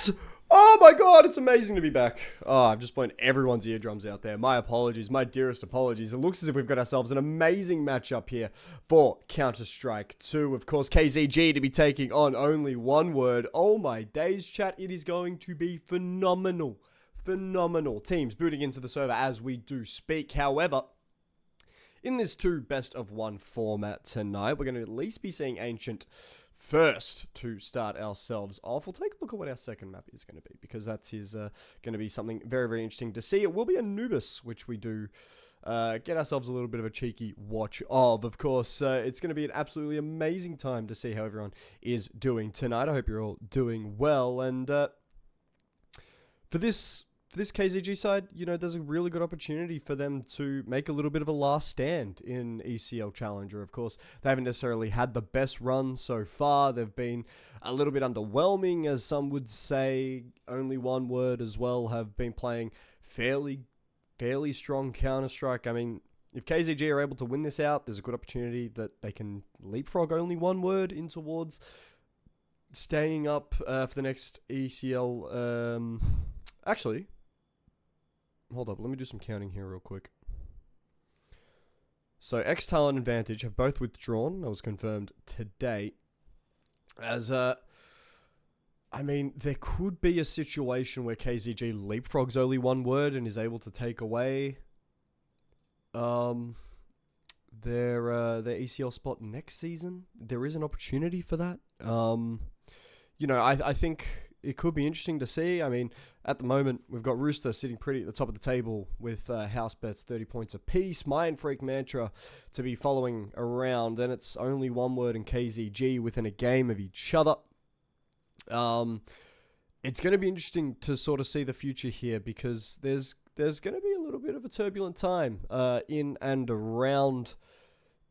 What? Oh my god, it's amazing to be back. Oh, I've just blown everyone's eardrums out there. My apologies, my dearest apologies. It looks as if we've got ourselves an amazing matchup here for Counter-Strike 2. Of course, KZG to be taking on Only One Word. Oh my days, chat. It is going to be phenomenal. Phenomenal. Teams booting into the server as we do speak. However, in this 2 best-of-1 format tonight, we're going to at least be seeing Ancient first to start ourselves off. We'll take a look at what our second map is going to be, because that is going to be something very, very interesting to see. It will be Anubis, which we do get ourselves a little bit of a cheeky watch of. Of course, it's going to be an absolutely amazing time to see how everyone is doing tonight. I hope you're all doing well. And for this KZG side, you know, there's a really good opportunity for them to make a little bit of a last stand in ECL Challenger. Of course, they haven't necessarily had the best run so far. They've been a little bit underwhelming, as some would say. Only One Word as well have been playing fairly strong Counter-Strike. I mean, if KZG are able to win this out, there's a good opportunity that they can leapfrog Only One Word in towards staying up for the next ECL. Actually, hold up, let me do some counting here real quick. So, X-Talent and Vantage have both withdrawn. That was confirmed today. As, I mean, there could be a situation where KZG leapfrogs Only One Word and is able to take away their ECL spot next season. There is an opportunity for that. You know, I think it could be interesting to see. I mean, at the moment, we've got Rooster sitting pretty at the top of the table with house bets 30 points apiece. Mind Freak Mantra to be following around. Then it's Only One Word and KZG within a game of each other. It's going to be interesting to sort of see the future here, because there's going to be a little bit of a turbulent time in and around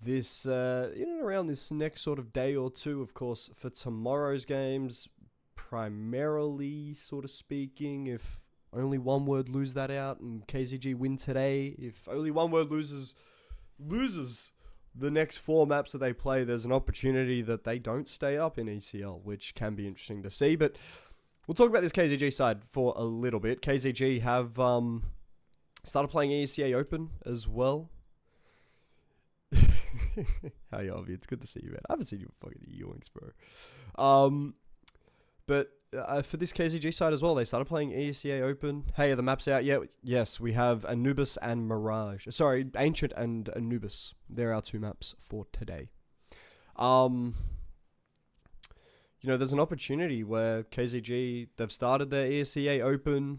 this next sort of day or two. Of course, for tomorrow's games, primarily, sort of speaking, if Only One Word lose that out and KZG win today, if Only One Word loses the next 4 maps that they play, there's an opportunity that they don't stay up in ECL, which can be interesting to see. But we'll talk about this KZG side for a little bit. KZG have started playing ESCA Open as well. How you, Avi? It's good to see you, man. I haven't seen you in fucking yoinks, bro. But for this KZG side as well, they started playing ESCA Open. Hey, are the maps out yet? Yes, we have Anubis and Mirage. Sorry, Ancient and Anubis. They're our 2 maps for today. You know, there's an opportunity where KZG, they've started their ESCA Open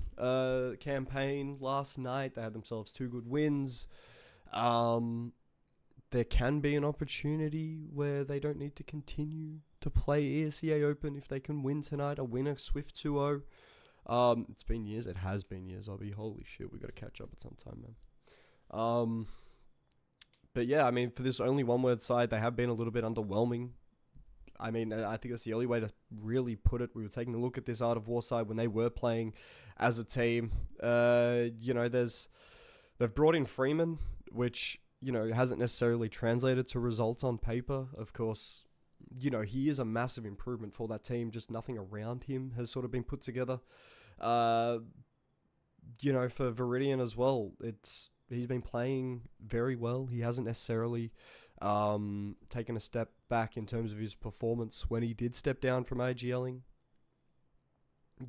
campaign last night. They had themselves 2 good wins. There can be an opportunity where they don't need to continue to play ESCA Open if they can win tonight, or win a swift 2-0. It's been years. It has been years. I'll be, holy shit, we got to catch up at some time, man. But yeah, I mean, for this Only One Word side, they have been a little bit underwhelming. I mean, I think that's the only way to really put it. We were taking a look at this Art of War side when they were playing as a team. You know, they've brought in Freeman, which, you know, hasn't necessarily translated to results on paper. Of course, you know, he is a massive improvement for that team. Just nothing around him has sort of been put together. You know, for Viridian as well, he's been playing very well. He hasn't necessarily taken a step back in terms of his performance when he did step down from AGLing.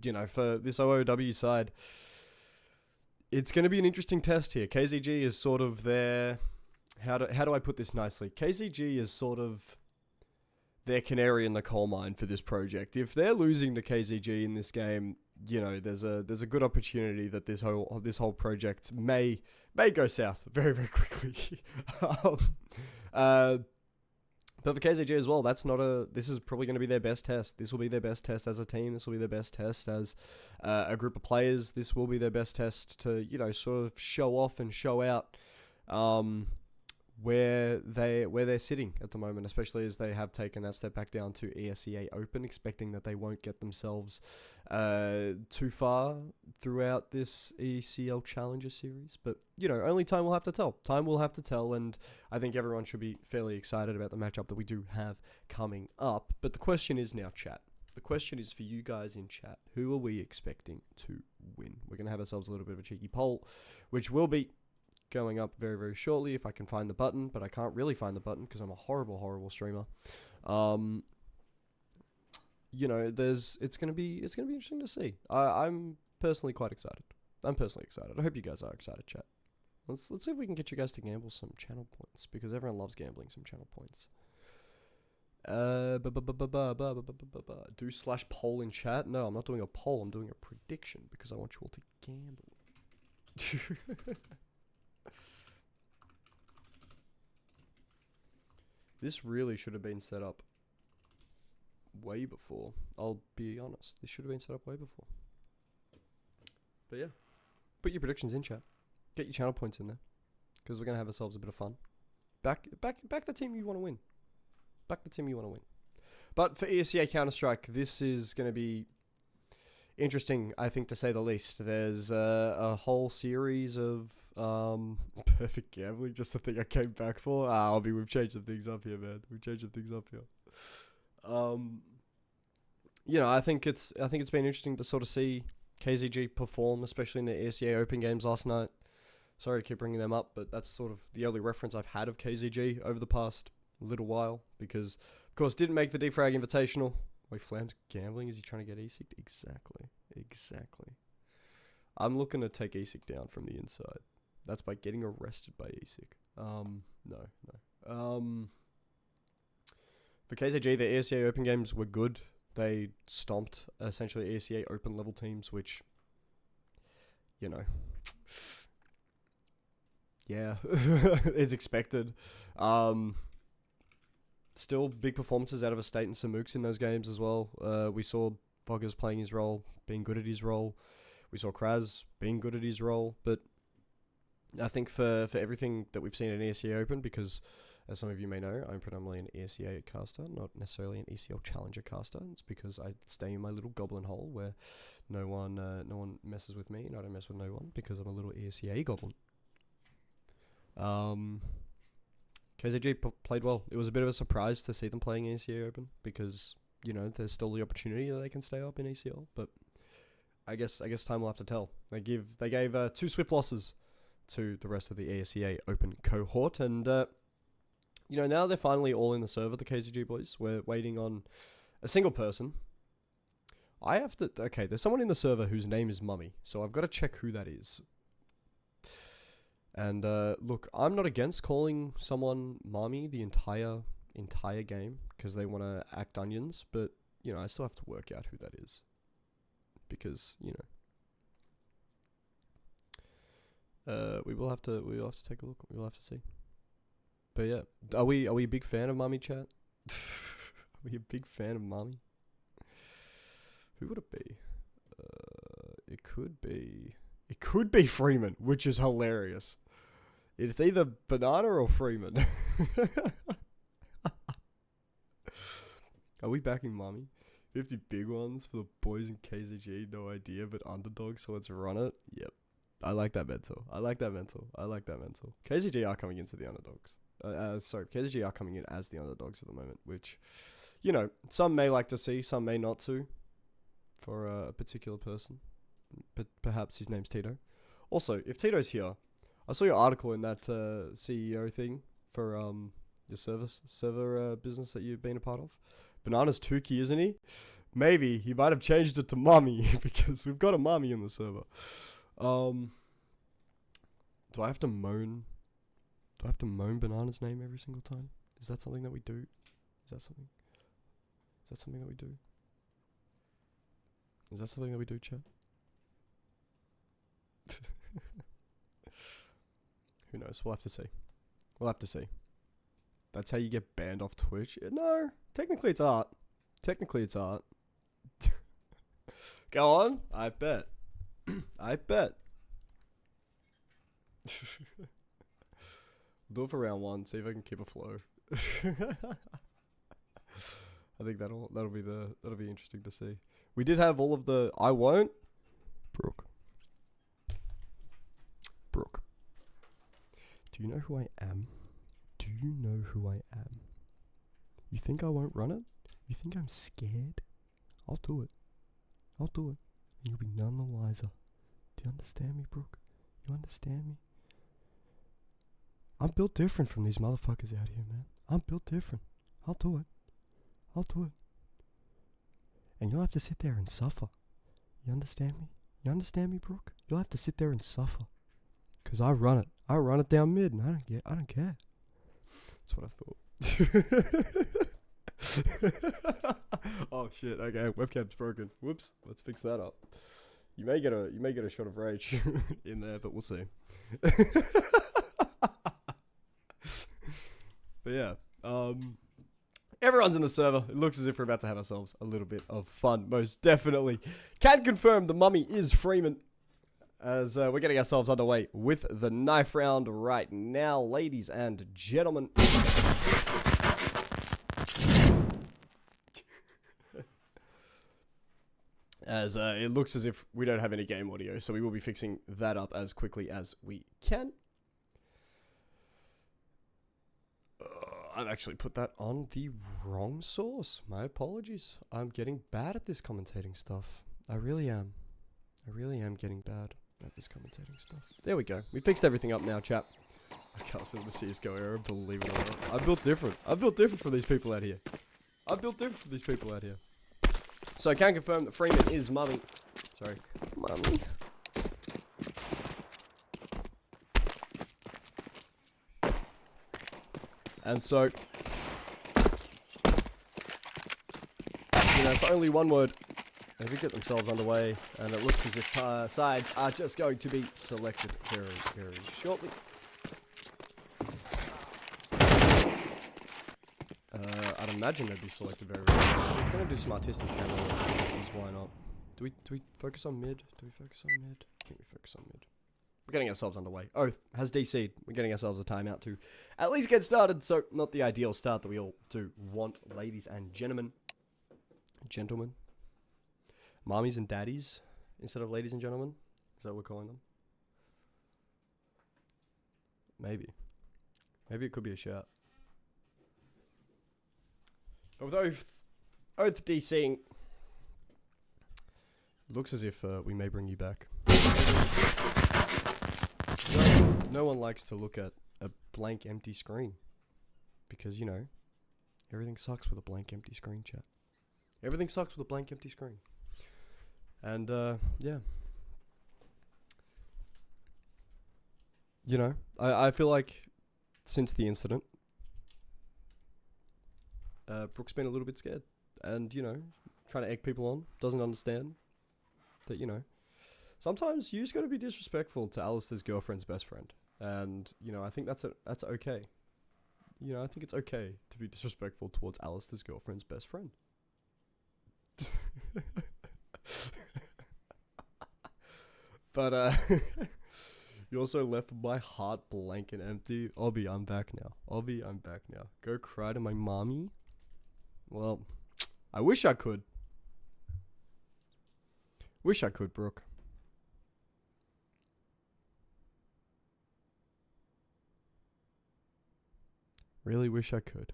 You know, for this OOW side, it's going to be an interesting test here. KZG is sort of their... How do I put this nicely? KZG is sort of their canary in the coal mine for this project. If they're losing to KZG in this game, you know, there's a good opportunity that this whole project may go south very, very quickly. But for KZG as well, this is probably going to be their best test. This will be their best test as a team. This will be their best test as a group of players. This will be their best test to, you know, sort of show off and show out where they're sitting at the moment, especially as they have taken that step back down to ESCA Open, expecting that they won't get themselves too far throughout this ECL Challenger series. But, you know, only time will have to tell. Time will have to tell, and I think everyone should be fairly excited about the matchup that we do have coming up. But the question is now, chat. The question is for you guys in chat. Who are we expecting to win? We're going to have ourselves a little bit of a cheeky poll, which will be going up very, very shortly if I can find the button, but I can't really find the button because I'm a horrible, horrible streamer. You know, it's gonna be interesting to see. I'm personally quite excited. I hope you guys are excited, chat. Let's see if we can get you guys to gamble some channel points, because everyone loves gambling some channel points. Do slash poll in chat. No, I'm not doing a poll. I'm doing a prediction because I want you all to gamble. This really should have been set up way before. I'll be honest. This should have been set up way before. But yeah, put your predictions in chat. Get your channel points in there, because we're gonna have ourselves a bit of fun. Back the team you want to win. Back the team you want to win. But for ESCA Counter-Strike, this is gonna be interesting, I think, to say the least. There's a whole series of perfect gambling, just the thing I came back for. We've changed some things up here, man. You know, I think it's been interesting to sort of see KZG perform, especially in the ESCA Open games last night. Sorry to keep bringing them up, but that's sort of the only reference I've had of KZG over the past little while, because, of course, didn't make the Defrag Invitational. Wait, Flam's gambling? Is he trying to get ESIC? Exactly. I'm looking to take ESIC down from the inside. That's by getting arrested by ESIC. No. For KZG, the ESCA Open games were good. They stomped, essentially, ESCA Open level teams, which, you know, yeah, it's expected. Still big performances out of Estate and Samooks in those games as well. We saw Boggers playing his role, being good at his role. We saw Kraz being good at his role. But I think for everything that we've seen in ESCA Open, because as some of you may know, I'm predominantly an ESCA caster, not necessarily an ESL Challenger caster. It's because I stay in my little goblin hole where no one messes with me, and I don't mess with no one because I'm a little ESCA goblin. KZG played well. It was a bit of a surprise to see them playing ESCA Open because, you know, there's still the opportunity that they can stay up in ECL, but I guess time will have to tell. They gave 2 swift losses to the rest of the ESCA Open cohort, and you know, now they're finally all in the server, the KZG boys. We're waiting on a single person. Okay, there's someone in the server whose name is Mummy, so I've got to check who that is. And look, I'm not against calling someone Mommy the entire game because they want to act onions, but you know, I still have to work out who that is because, you know, we will have to take a look. We will have to see. But yeah, are we a big fan of Mommy, chat? Are we a big fan of Mommy? Who would it be? It could be Freeman, which is hilarious. It's either Banana or Freeman. Are we backing Mommy? 50 big ones for the boys in KZG, no idea, but underdogs, so let's run it. Yep. I like that mental. KZG are coming into the underdogs. KZG are coming in as the underdogs at the moment, which, you know, some may like to see, some may not to, for a particular person. But perhaps his name's Tito. Also, if Tito's here, I saw your article in that CEO thing for your server business that you've been a part of. Banana's Tukey, isn't he? Maybe he might have changed it to Mommy because we've got a Mommy in the server. Do I have to moan Banana's name every single time? Is that something that we do? Is that something that we do? Is that something that we do, chat? Who knows? We'll have to see. That's how you get banned off Twitch. No, technically it's art. Go on. I bet. We'll do it for round 1. See if I can keep a flow. I think that'll be interesting to see. We did have all of the I won't. Brooke. Do you know who I am? You think I won't run it? You think I'm scared? I'll do it. I'll do it. And you'll be none the wiser. Do you understand me, Brooke? You understand me? I'm built different from these motherfuckers out here, man. I'm built different. I'll do it. I'll do it. And you'll have to sit there and suffer. You understand me? You understand me, Brooke? You'll have to sit there and suffer. Because I run it. I run it down mid and I don't care. That's what I thought. Oh shit, okay, webcam's broken. Whoops, let's fix that up. You may get a shot of rage in there, but we'll see. But yeah, everyone's in the server. It looks as if we're about to have ourselves a little bit of fun, most definitely. Can confirm the mummy is Freeman, as we're getting ourselves underway with the knife round right now, ladies and gentlemen. As it looks as if we don't have any game audio, so we will be fixing that up as quickly as we can. I've actually put that on the wrong source. My apologies. I'm getting bad at this commentating stuff. I really am. I really am getting bad at this commentating stuff. There we go. We fixed everything up now, chap. I can't stand the CSGO era, believe it or not. I'm built different. I'm built different for these people out here. I'm built different for these people out here. So I can confirm that Freeman is mummy. Sorry. Mummy. And so, you know, for only one word, they could get themselves underway, and it looks as if sides are just going to be selected very, very shortly. I'd imagine they'd be selected very, very shortly. We're going to do some artistic camera work, why not? Do we focus on mid? Do we focus on mid? I think we focus on mid. We're getting ourselves underway. Oath has DC'd. We're getting ourselves a timeout to at least get started. So, not the ideal start that we all do want, ladies and gentlemen. Gentlemen. Mommies and daddies instead of ladies and gentlemen. Is that what we're calling them? Maybe. Maybe it could be a shout. But with Oath DCing, looks as if we may bring you back. No one likes to look at a blank, empty screen. Because, you know, everything sucks with a blank, empty screen, chat. Everything sucks with a blank, empty screen. And, yeah. You know, I feel like since the incident, Brooke's been a little bit scared. And, you know, trying to egg people on, doesn't understand that, you know, sometimes you just got to be disrespectful to Alistair's girlfriend's best friend. And, you know, I think that's okay. You know, I think it's okay to be disrespectful towards Alistair's girlfriend's best friend. But, you also left my heart blank and empty. Obby, I'm back now. Obby, I'm back now. Go cry to my mommy? Well, I wish I could. Wish I could, Brooke. Really wish I could.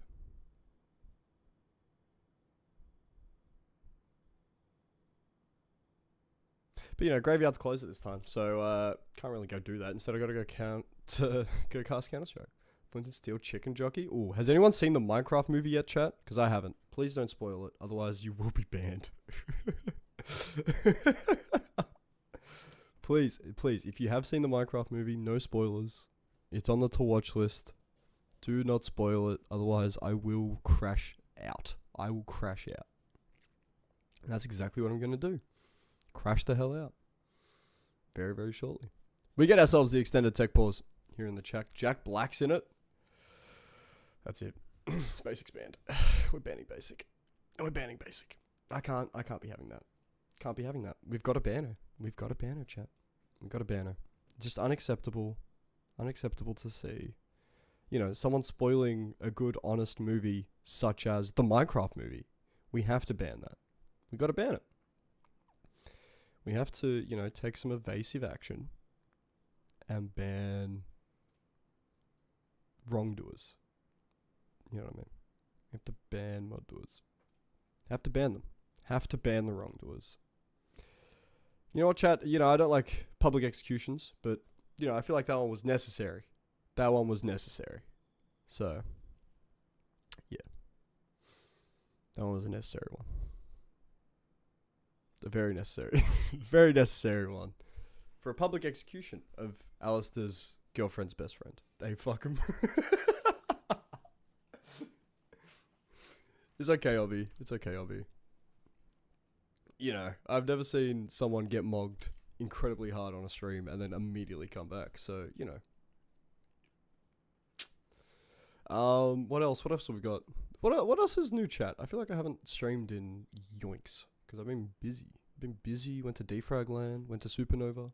But, you know, Graveyard's closed at this time, so can't really go do that. Instead, I gotta go cast Counter-Strike. Flint and Steel Chicken Jockey. Ooh, has anyone seen the Minecraft movie yet, chat? Because I haven't. Please don't spoil it, otherwise you will be banned. Please, if you have seen the Minecraft movie, no spoilers. It's on the to-watch list. Do not spoil it, otherwise I will crash out. I will crash out. And that's exactly what I'm going to do. Crash the hell out. Very, very shortly. We get ourselves the extended tech pause here in the chat. Jack Black's in it. That's it. Basic's banned. We're banning basic. We're banning basic. I can't be having that. Can't be having that. We've got a banner. We've got a banner, chat. We've got a banner. Just unacceptable. Unacceptable to see. You know, someone spoiling a good, honest movie such as the Minecraft movie. We have to ban that. We've got to ban it. We have to, you know, take some evasive action and ban wrongdoers. You know what I mean? We have to ban mod doers. Have to ban them. Have to ban the wrongdoers. You know what, chat? You know, I don't like public executions, but, you know, I feel like that one was necessary. That one was necessary. So, yeah. That one was a necessary one. A very necessary, very necessary one. For a public execution of Alistair's girlfriend's best friend. They fuck him. It's okay, Obby. It's okay, Obby. You know, I've never seen someone get mogged incredibly hard on a stream and then immediately come back. So, you know. What else? What else have we got? What else is new, chat? I feel like I haven't streamed in yoinks because I've been busy. Went to Defrag Land. Went to Supernova.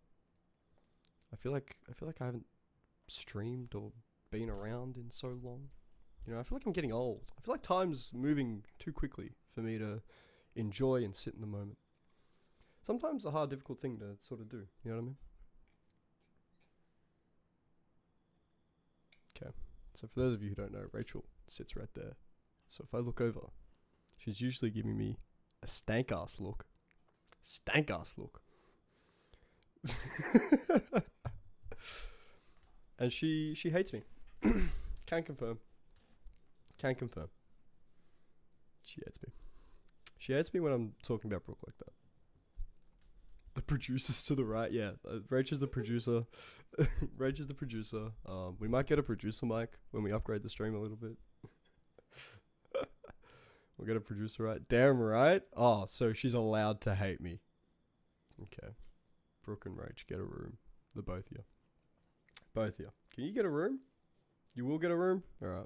I feel like I haven't streamed or been around in so long. You know, I feel like I'm getting old. I feel like time's moving too quickly for me to enjoy and sit in the moment. Sometimes a hard, difficult thing to sort of do. You know what I mean? Okay. So for those of you who don't know, Rachel sits right there. So if I look over, she's usually giving me a stank-ass look. Stank-ass look. And she hates me. Can confirm. Can confirm. She hates me. She hates me when I'm talking about Brooke like that. The producer's to the right, yeah. Rach is the producer. Rach is the producer. We might get a producer mic when we upgrade the stream a little bit. We'll get a producer right. Damn right. Oh, so she's allowed to hate me. Okay. Brooke and Rach, get a room. The both of you. Both of you. Can you get a room? You will get a room? Alright.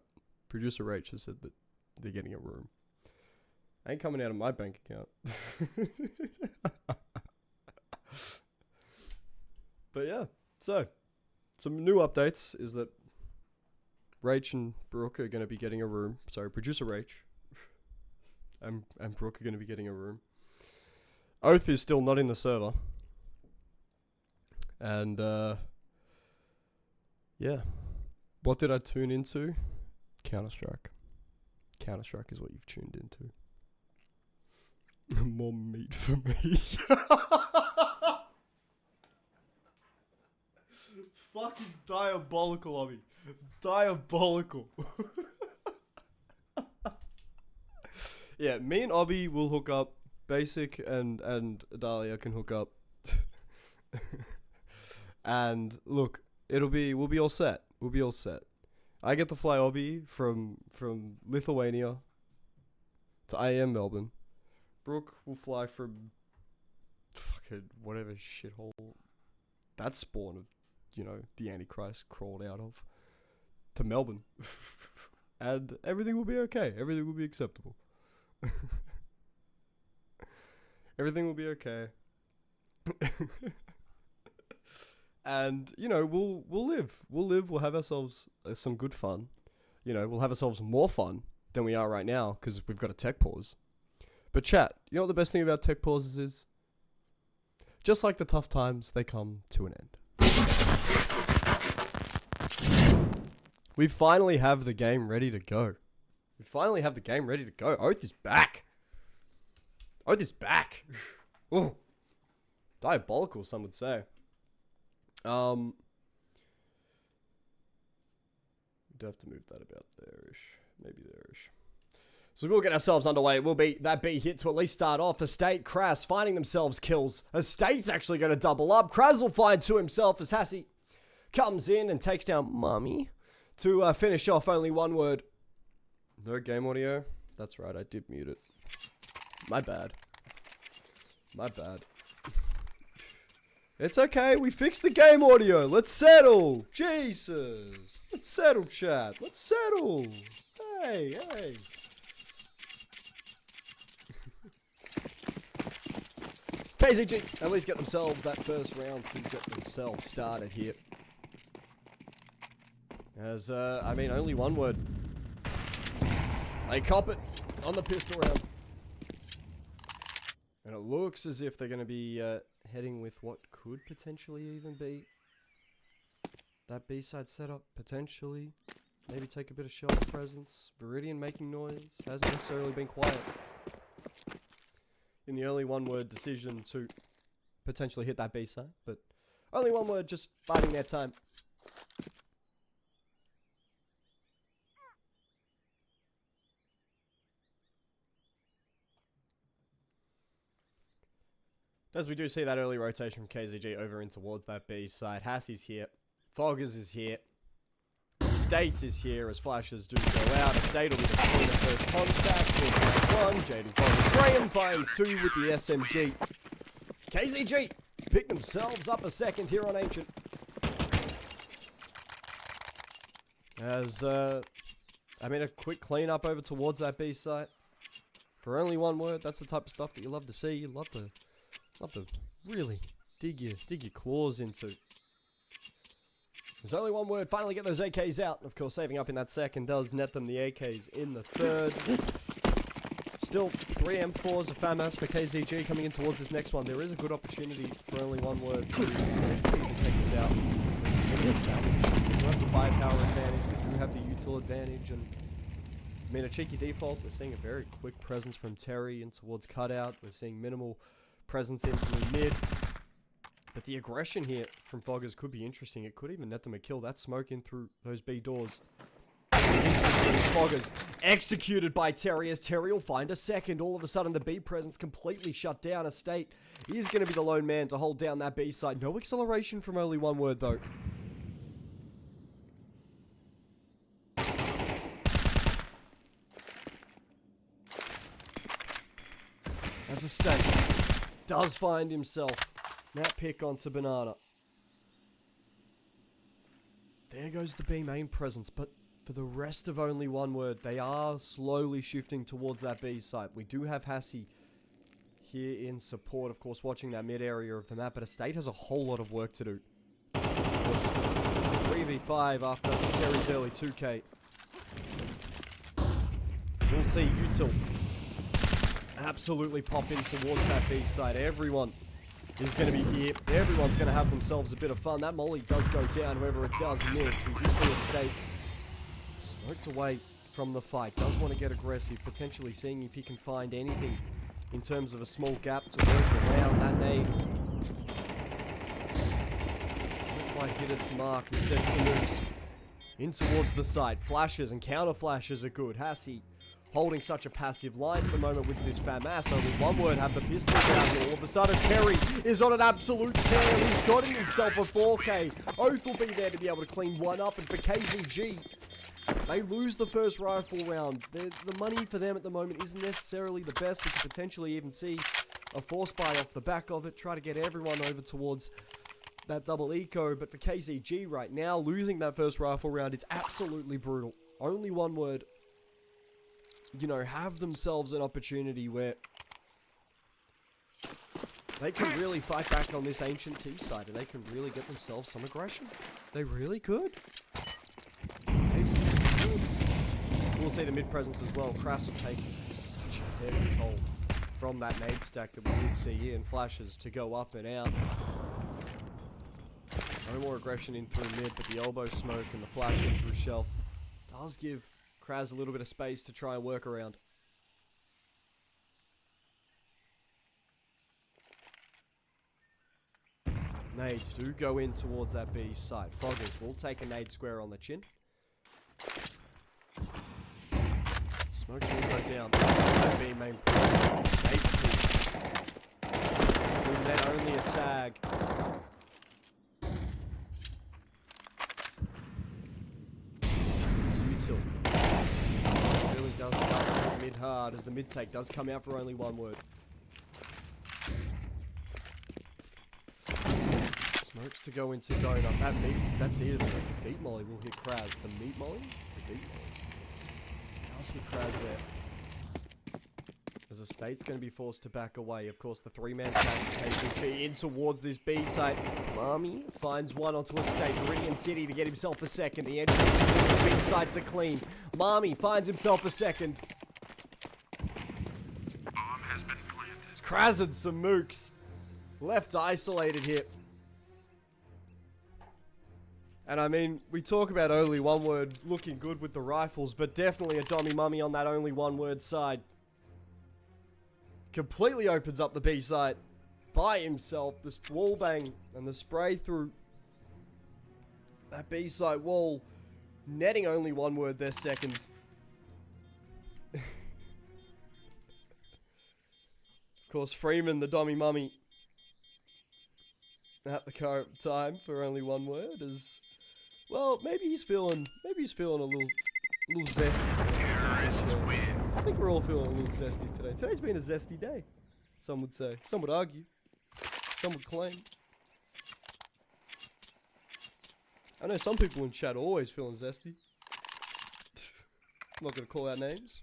Producer Rach has said that they're getting a room. Ain't coming out of my bank account. But yeah. So, some new updates is that Rach and Brooke are going to be getting a room. Sorry, Producer Rach and Brooke are going to be getting a room. Oath is still not in the server. And, yeah. What did I tune into? Counter-Strike. Counter-Strike is what you've tuned into. More meat for me. Fucking diabolical, Obby. Diabolical. Yeah, me and Obby will hook up. Basic and Dahlia can hook up. And look, we'll be all set. We'll be all set. I get to fly Obby from Lithuania to IAM Melbourne. Brooke will fly from fucking whatever shithole that spawn of, you know, the Antichrist crawled out of, to Melbourne. And everything will be okay. Everything will be acceptable. Everything will be okay. And, you know, we'll live. We'll have ourselves some good fun. You know, we'll have ourselves more fun than we are right now because we've got a tech pause. But chat, you know what the best thing about tech pauses is? Just like the tough times, they come to an end. We finally have the game ready to go. Oath is back. Oath is back. Ooh. Diabolical, some would say. We'd have to move that about there-ish. Maybe there-ish. So we'll get ourselves underway. We'll be that B hit to at least start off. Estate, Kras finding themselves kills. Estate's actually going to double up. Kras will find two himself as Hassie comes in and takes down Mummy to finish off. Only one word. No game audio? That's right, I did mute it. My bad. It's okay, we fixed the game audio. Let's settle. Jesus. Let's settle, chat. Let's settle. Hey. KZG at least get themselves that first round to get themselves started here. As, I mean, only one word. They cop it on the pistol round. And it looks as if they're going to be heading with what could potentially even be that B-side setup. Potentially. Maybe take a bit of shelf presence. Viridian making noise. Hasn't necessarily been quiet. in the only one word decision to potentially hit that B side, but only one word just biding their time. As we do see that early rotation from KZG over in towards that B side. Hassie's here. Foggers is here. States is here as flashes do go out. State will be the point of first contact. One, Jaden Foggers. Graham finds 2 with the SMG. KZG pick themselves up a second here on Ancient. As, a quick clean up over towards that B site. For only one word, that's the type of stuff that you love to see. You love to really dig your claws into. There's only one word, finally get those AKs out. Of course, saving up in that second does net them the AKs in the third. Still, 3 M4s of FAMAS for KZG coming in towards this next one. There is a good opportunity for only one word to take this out. We do have the firepower advantage, we do have the util advantage, and I mean, a cheeky default, we're seeing a very quick presence from Terry in towards cutout. We're seeing minimal presence in from mid. But the aggression here from Foggers could be interesting. It could even net them a kill. That smoke in through those B doors. Foggers executed by Terry as Terry will find a second. All of a sudden the B presence completely shut down. A State is going to be the lone man to hold down that B side. No acceleration from only one word though. As a State does find himself that pick onto Banana. There goes the B main presence, but for the rest of only one word, they are slowly shifting towards that B site. We do have Hassie here in support, of course, watching that mid area of the map, but Estate has a whole lot of work to do. Of course, 3v5 after Terry's early 2k. We'll see Util absolutely pop in towards that B side. Everyone is going to be here. Everyone's going to have themselves a bit of fun. That molly does go down, however it does miss. We do see Estate smoked away from the fight. Does want to get aggressive, potentially seeing if he can find anything in terms of a small gap to work around that nade. Not quite hit its mark. Instead, some moves in towards the side. Flashes and counter flashes are good. Hassie holding such a passive line at the moment with this FAMAS. Only one word, have the pistol down. All of a sudden, Terry is on an absolute tear. He's gotten himself a 4K. Oath will be there to be able to clean one up. And for KZG, they lose the first rifle round. The money for them at the moment isn't necessarily the best. We could potentially even see a force buy off the back of it. Try to get everyone over towards that double eco. But for KZG right now, losing that first rifle round is absolutely brutal. Only one word. You know, have themselves an opportunity where they can really fight back on this Ancient T side and they can really get themselves some aggression. They really could. We'll see the mid presence as well. Crass will take such a heavy toll from that nade stack that we did see here, and flashes to go up and out. No more aggression in through mid, but the elbow smoke and the flash in through shelf does give Kraz a little bit of space to try and work around. Nades do go in towards that B side. Foggers will take a nade square on the chin. Smokes will go down. That B main presence. And then only a tag. Util really does start to hit mid hard as the mid take does come out for only one word. Smokes to go into donut. That deep molly will hit Kraz. The meat molly? The deep molly. Does hit Kraz there. As Estate's going to be forced to back away. Of course, the 3-man stack KZG in towards this B site. Marmy finds one onto Estate. Meridian City to get himself a second. The entry to the B sites are clean. Marmy finds himself a second. It's Kraz and some mooks left isolated here. And I mean, we talk about only one word looking good with the rifles, but definitely a dummy mummy on that only one word side. completely opens up the B site by himself. This wall bang and the spray through that B site wall, netting only 1 word there second. Of course, Freeman, the dummy mummy, at the current time for only 1 word is, well, maybe he's feeling a little zesty. Terrorists win. I think we're all feeling a little zesty today. Today's been a zesty day, some would say. Some would argue. Some would claim. I know some people in chat are always feeling zesty. I'm not going to call out names.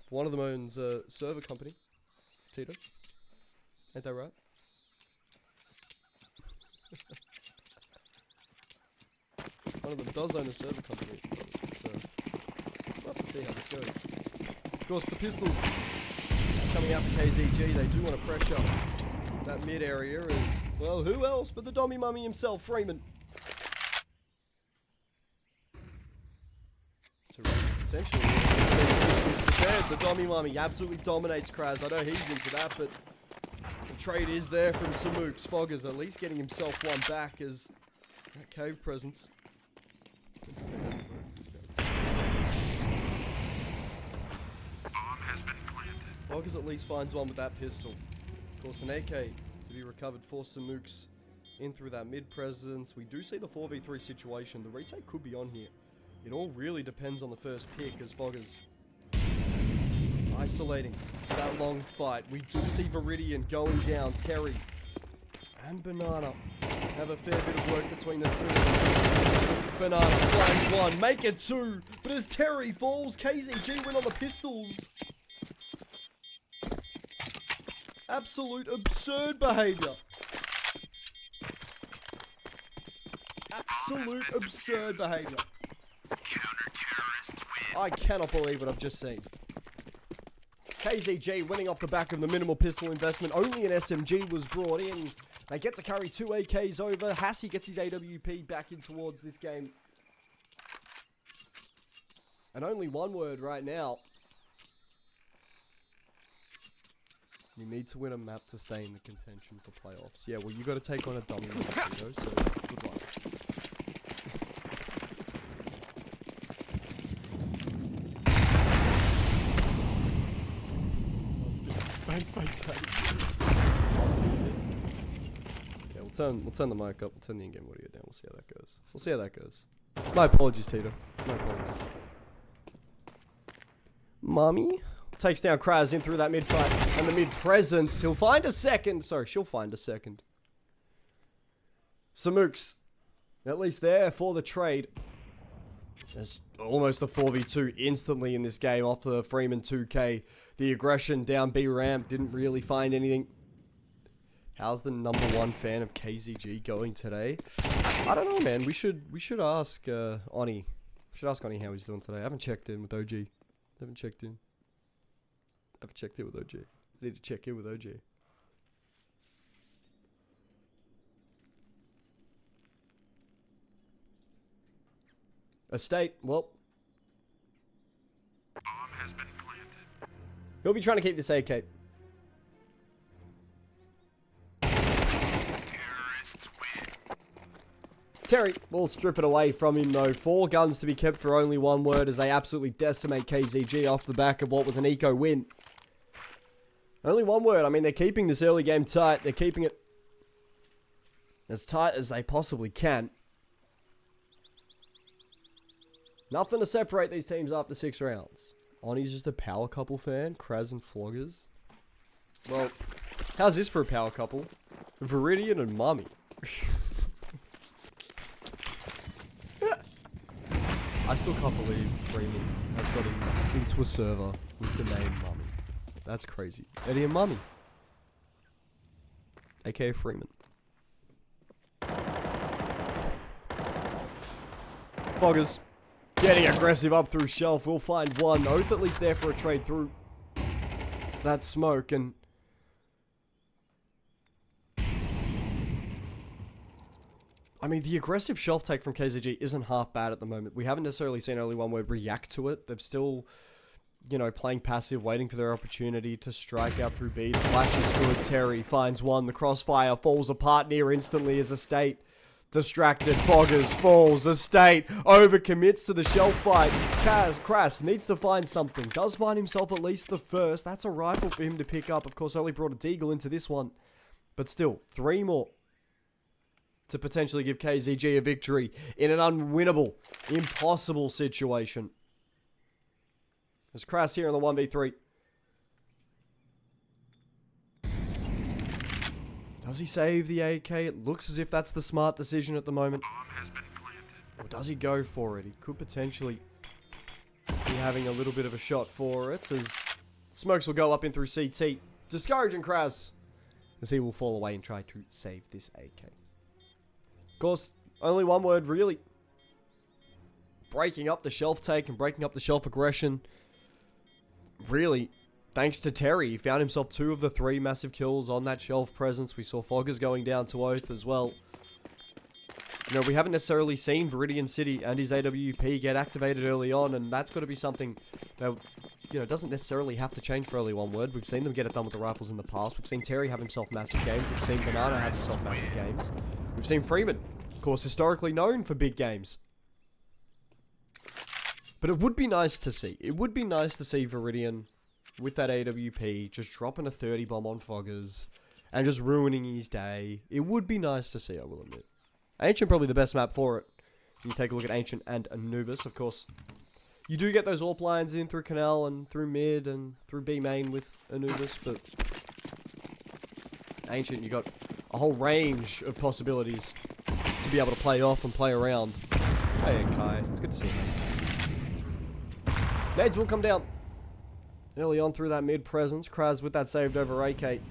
One of them owns a server company. Tito. Ain't that right? One of them does own a server company. So, we'll have to see how this goes. Of course, the pistols coming out for KZG. They do want to pressure that mid area as, well, who else but the dummy mummy himself, Freeman. Essentially, the dummy mummy absolutely dominates Kraz. I know he's into that, but the trade is there from Samooks. Foggers at least getting himself one back as that cave presence. Foggers at least finds one with that pistol. Of course, an AK to be recovered for Samooks in through that mid presence. We do see the 4v3 situation. The retake could be on here. It all really depends on the first pick as Foggers isolating that long fight. We do see Viridian going down. Terry and Banana have a fair bit of work between the two. Banana finds one, make it 2, but as Terry falls, KZG win on the pistols. Absolute absurd behavior. Absolute absurd behavior. I cannot believe what I've just seen. KZG winning off the back of the minimal pistol investment. Only an SMG was brought in. They get to carry 2 AKs over. Hassie gets his AWP back in towards this game. And only 1 word right now. You need to win a map to stay in the contention for playoffs. Yeah, well, you got to take on a dummy map, so good luck. Okay, we'll turn the mic up. We'll turn the in-game audio down. We'll see how that goes. We'll see how that goes. My apologies, Tito. My apologies. Mommy takes down Kraz in through that mid fight and the mid presence. He'll find a second. Sorry, she'll find a second. Samooks, at least there for the trade. There's almost a 4v2 instantly in this game off the Freeman 2K. The aggression down B ramp didn't really find anything. How's the #1 fan of KZG going today? I don't know, man. We should ask Oni. We should ask Oni how he's doing today. I haven't checked in with OG. Haven't checked in with OG. I need to check in with OG. Estate, well. Bomb has been planted. He'll be trying to keep this AK. Terrorists win. Terry will strip it away from him though. 4 guns to be kept for only 1 word as they absolutely decimate KZG off the back of what was an eco win. Only 1 word. I mean, they're keeping this early game tight. They're keeping it as tight as they possibly can. Nothing to separate these teams after 6 rounds. Oni's just a power couple fan. Kraz and Floggers. Well, how's this for a power couple? Viridian and Mummy. I still can't believe Freeman has got into a server with the name Mummy. That's crazy. Eddie and Mummy. AKA Freeman. Floggers. Getting aggressive up through shelf. We'll find one. Oath at least there for a trade through that smoke. And I mean, the aggressive shelf take from KZG isn't half bad at the moment. We haven't necessarily seen only 1 word react to it. They've still you know, playing passive, waiting for their opportunity to strike out through B. The flash is good. Terry finds one. The crossfire falls apart near instantly as Estate. Distracted. Foggers falls. Estate overcommits to the shelf fight. Crass needs to find something. Does find himself at least the first. That's a rifle for him to pick up. Of course, only brought a deagle into this one. But still, 3 more to potentially give KZG a victory in an unwinnable, impossible situation. There's Crass here in the 1v3. Does he save the AK? It looks as if that's the smart decision at the moment. Or does he go for it? He could potentially be having a little bit of a shot for it, as smokes will go up in through CT. Discouraging Crass, as he will fall away and try to save this AK. Of course, only one word really. Breaking up the shelf take and breaking up the shelf aggression. Really, thanks to Terry, he found himself 2 of the 3 massive kills on that shelf presence. We saw Foggers going down to Oath as well. You know, we haven't necessarily seen Viridian City and his AWP get activated early on, and that's got to be something that, you know, doesn't necessarily have to change for early one word. We've seen them get it done with the rifles in the past. We've seen Terry have himself massive games. We've seen Banana have himself massive games. We've seen Freeman, of course, historically known for big games. But it would be nice to see. It would be nice to see Viridian with that AWP just dropping a 30 bomb on Foggers and just ruining his day. It would be nice to see, I will admit. Ancient probably the best map for it. You take a look at Ancient and Anubis, of course. You do get those AWP lines in through Canal and through mid and through B main with Anubis, but Ancient, you got a whole range of possibilities to be able to play off and play around. Hey, Kai. It's good to see you, man. Nades will come down early on through that mid presence. Kraz with that saved over AK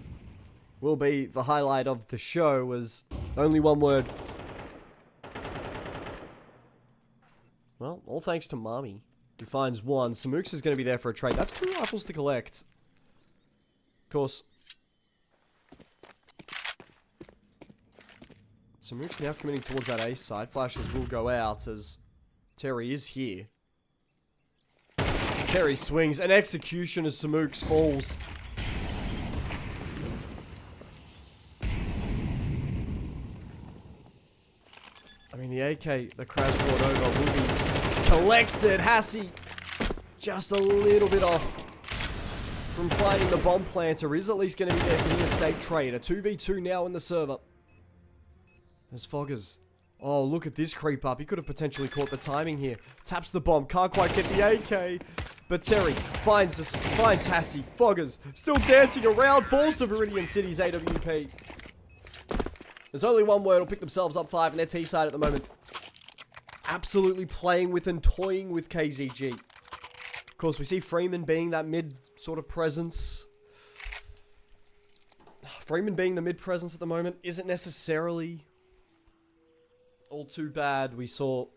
will be the highlight of the show, as only one word. Well, all thanks to Mami, who finds one. Samooks is going to be there for a trade. That's 2 rifles to collect. Of course, Samooks now committing towards that ace side. Flashes will go out as Terry is here. Terry swings, an execution as Samooks falls. I mean, the AK the Crash brought over will be collected. Hassie, just a little bit off from finding the bomb planter, is at least going to be there for the estate trade. A 2v2 now in the server. There's Foggers. Oh, look at this creep up. He could have potentially caught the timing here. Taps the bomb, can't quite get the AK. But Terry finds Hassie. Foggers still dancing around, falls to Viridian City's AWP. There's only one word. Will pick themselves up 5 in their T side at the moment. Absolutely playing with and toying with KZG. Of course, we see Freeman being that mid sort of presence. Freeman being the mid presence at the moment isn't necessarily all too bad. We see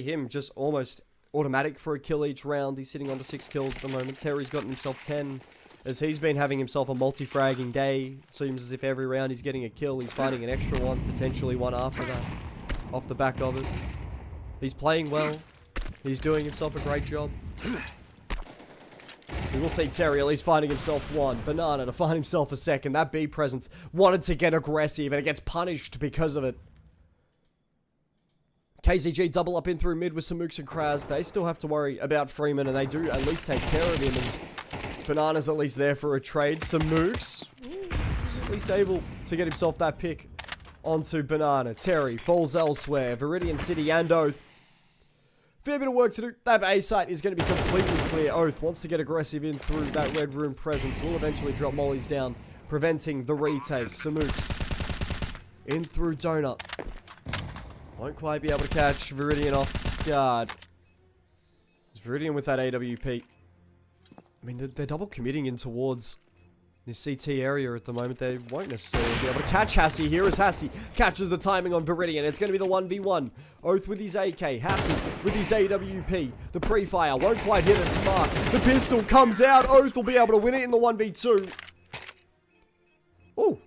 him just almost automatic for a kill each round. He's sitting on to 6 kills at the moment. Terry's gotten himself 10, as he's been having himself a multi-fragging day. Seems as if every round he's getting a kill, he's finding an extra one, potentially one after that, off the back of it. He's playing well. He's doing himself a great job. We will see Terry at least finding himself 1. Banana to find himself a 2nd. That B presence wanted to get aggressive, and it gets punished because of it. KZG double up in through mid with Samooks and Kraz. They still have to worry about Freeman, and they do at least take care of him. And Banana's at least there for a trade. Samooks is at least able to get himself that pick onto Banana. Terry falls elsewhere. Viridian City and Oath. Fair bit of work to do. That A site is going to be completely clear. Oath wants to get aggressive in through that red room presence. Will eventually drop mollies down, preventing the retake. Samooks in through Donut. Won't quite be able to catch Viridian off guard. It's Viridian with that AWP. I mean, they're double committing in towards this CT area at the moment. They won't necessarily be able to catch Hassie. Here is Hassie. Catches the timing on Viridian. It's going to be the 1v1. Oath with his AK. Hassie with his AWP. The pre-fire won't quite hit its mark. The pistol comes out. Oath will be able to win it in the 1v2. Oh.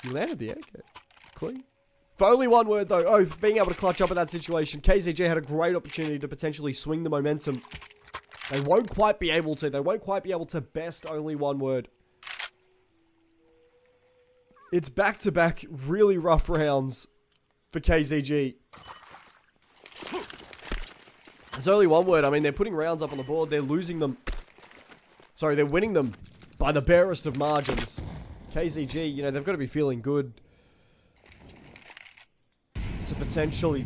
He landed the AK. Clean. For only one word, though, Oath being able to clutch up in that situation. KZG had a great opportunity to potentially swing the momentum. They won't quite be able to. They won't quite be able to best only one word. It's back-to-back really rough rounds for KZG. There's only one word. I mean, they're putting rounds up on the board. They're losing them. Sorry, they're winning them by the barest of margins. KZG, you know, they've got to be feeling good to potentially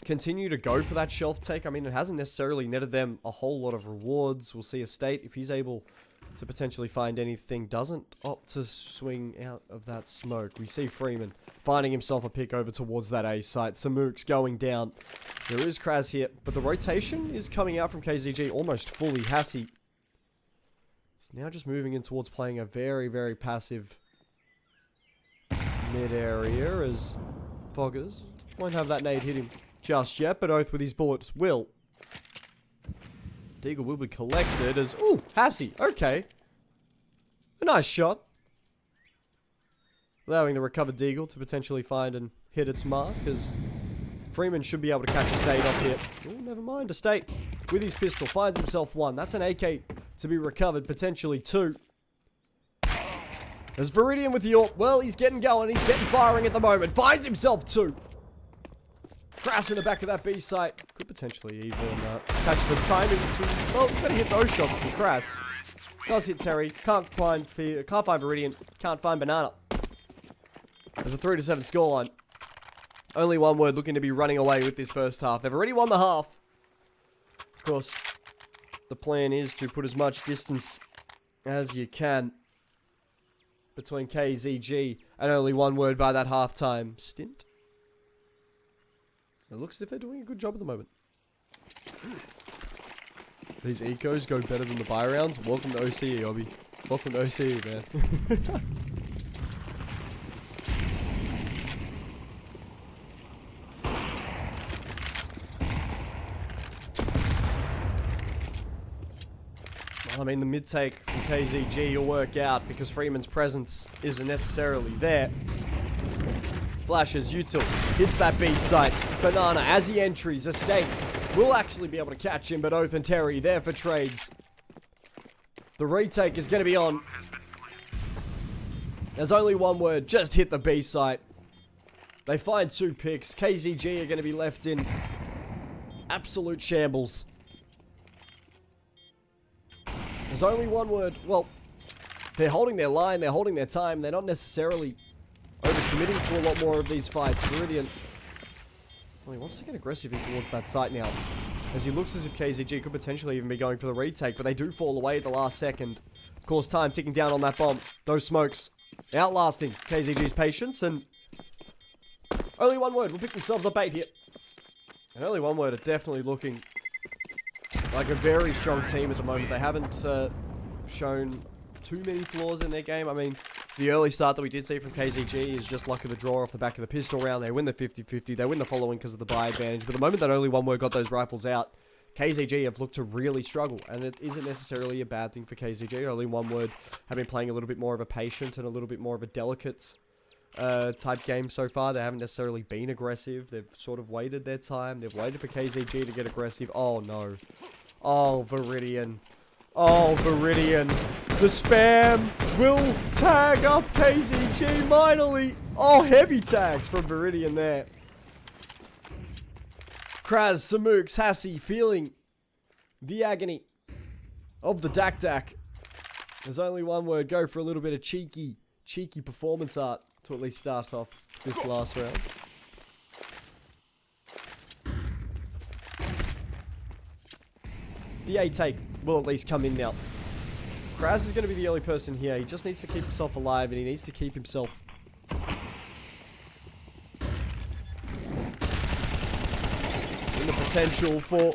continue to go for that shelf take. I mean, it hasn't necessarily netted them a whole lot of rewards. We'll see Estate if he's able to potentially find anything. Doesn't opt to swing out of that smoke. We see Freeman finding himself a pick over towards that A site. Samuk's going down. There is Kraz here, but the rotation is coming out from KZG almost fully. Hassi is now just moving in towards playing a very, very passive mid area as Foggers won't have that nade hit him just yet, but Oath with his bullets will. Deagle will be collected as... Ooh, Hassi. Okay. A nice shot. Allowing the recovered Deagle to potentially find and hit its mark, as Freeman should be able to catch Estate off here. Oh, never mind. Estate with his pistol finds himself one. That's an AK to be recovered, potentially two. There's Viridian with the AWP. Well, he's getting going. He's getting firing at the moment. Finds himself two. Crass in the back of that B site. Could potentially even catch the timing to... Well, gotta hit those shots from Crass. Does hit Terry. Can't find Viridian. Can't find Banana. There's a 3-7 scoreline. Only one word looking to be running away with this first half. They've already won the half. Of course, the plan is to put as much distance as you can between KZG and only one word by that halftime stint. It looks as if they're doing a good job at the moment. These ecos go better than the buy rounds. Welcome to OCE, Obby. Welcome to OCE, man. I mean, the mid-take from KZG will work out because Freeman's presence isn't necessarily there. Flashes, Util, hits that B site. Banana, as he entries, Estate will actually be able to catch him, but Oath and Terry there for trades. The retake is going to be on. There's only one word, just hit the B site. They find two picks. KZG are going to be left in absolute shambles. There's only one word. Well, they're holding their line, they're holding their time. They're not necessarily overcommitting to a lot more of these fights. Viridian, well, he wants to get aggressive in towards that site now, as he looks as if KZG could potentially even be going for the retake, but they do fall away at the last second. Of course, time ticking down on that bomb. Those smokes outlasting KZG's patience, and only one word will pick themselves up 8 here. And only one word are definitely looking like a very strong team at the moment. They haven't shown too many flaws in their game. I mean, the early start that we did see from KZG is just luck of the draw off the back of the pistol round. They win the 50-50. They win the following because of the buy advantage. But the moment that only one word got those rifles out, KZG have looked to really struggle. And it isn't necessarily a bad thing for KZG. Only one word have been playing a little bit more of a patient and a little bit more of a delicate type game so far. They haven't necessarily been aggressive. They've sort of waited their time. They've waited for KZG to get aggressive. Oh, no. Oh, Viridian. Oh, Viridian. The spam will tag up KZG minorly. Oh, heavy tags from Viridian there. Kraz, Samooks, Hassi feeling the agony of the Dak. There's only one word. Go for a little bit of cheeky performance art to at least start off this last round. The A take will at least come in now. Kraz is going to be the only person here. He just needs to keep himself alive, and he needs to keep himself in the potential for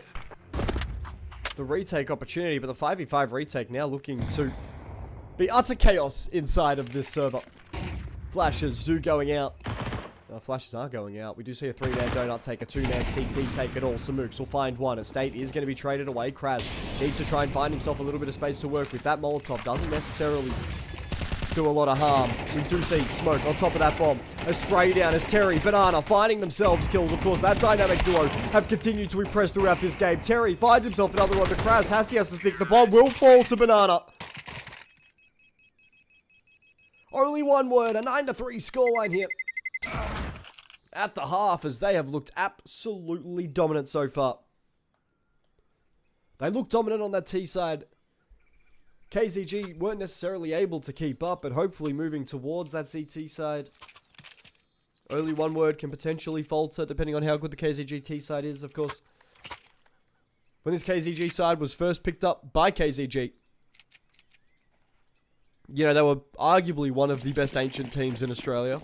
the retake opportunity. But the 5v5 retake now looking to be utter chaos inside of this server. Flashes do going out. Flashes are going out. We do see a 3-man donut take, a 2-man CT take it all. Samooks will find one. Estate is going to be traded away. Kraz needs to try and find himself a little bit of space to work with. That Molotov doesn't necessarily do a lot of harm. We do see smoke on top of that bomb. A spray down as Terry, Banana finding themselves kills. Of course, that dynamic duo have continued to impress throughout this game. Terry finds himself another one to Kraz. Hassie has to stick. The bomb will fall to Banana. Only one word, a 9-3 scoreline here at the half, as they have looked absolutely dominant so far. They look dominant on that T side. KZG weren't necessarily able to keep up, but hopefully moving towards that CT side. Only one word can potentially falter, depending on how good the KZG T side is, of course. When this KZG side was first picked up by KZG, you know, they were arguably one of the best ancient teams in Australia.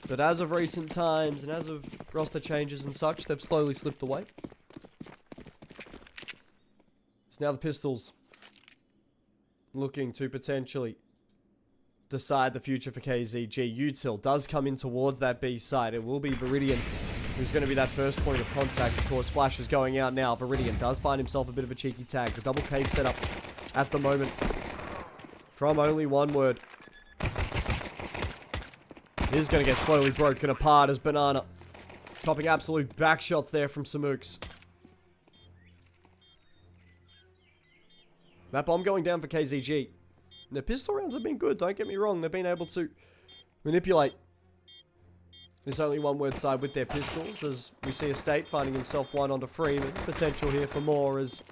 But as of recent times, and as of roster changes and such, they've slowly slipped away. So now the Pistols looking to potentially decide the future for KZG. Util does come in towards that B side. It will be Viridian who's going to be that first point of contact. Of course, Flash is going out now. Viridian does find himself a bit of a cheeky tag. The double cave setup at the moment from only one word. Is going to get slowly broken apart as Banana popping absolute back shots there from Samooks. That bomb going down for KZG. Their pistol rounds have been good, don't get me wrong. They've been able to manipulate this only one word side with their pistols, as we see Estate finding himself one onto Freeman. Potential here for more as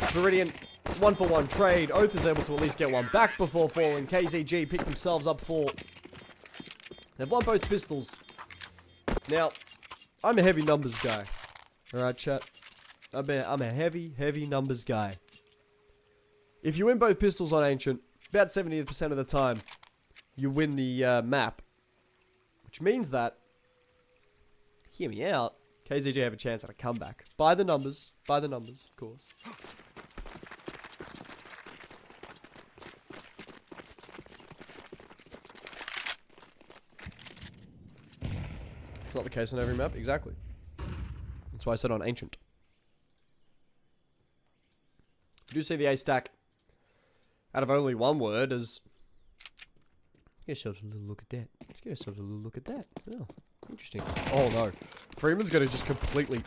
Viridian 1-for-1 trade. Oath is able to at least get one back before falling. KZG pick themselves up 4. They've won both pistols. Now, I'm a heavy numbers guy. Alright, chat. I'm a heavy numbers guy. If you win both pistols on Ancient, about 70% of the time, you win the map. Which means that, hear me out, KZG have a chance at a comeback. By the numbers, of course. It's not the case on every map, exactly. That's why I said on Ancient. You do see the A stack out of only one word as... Get yourselves a little look at that. Get yourselves a little look at that. Oh, interesting. Oh no. Freeman's gonna just completely...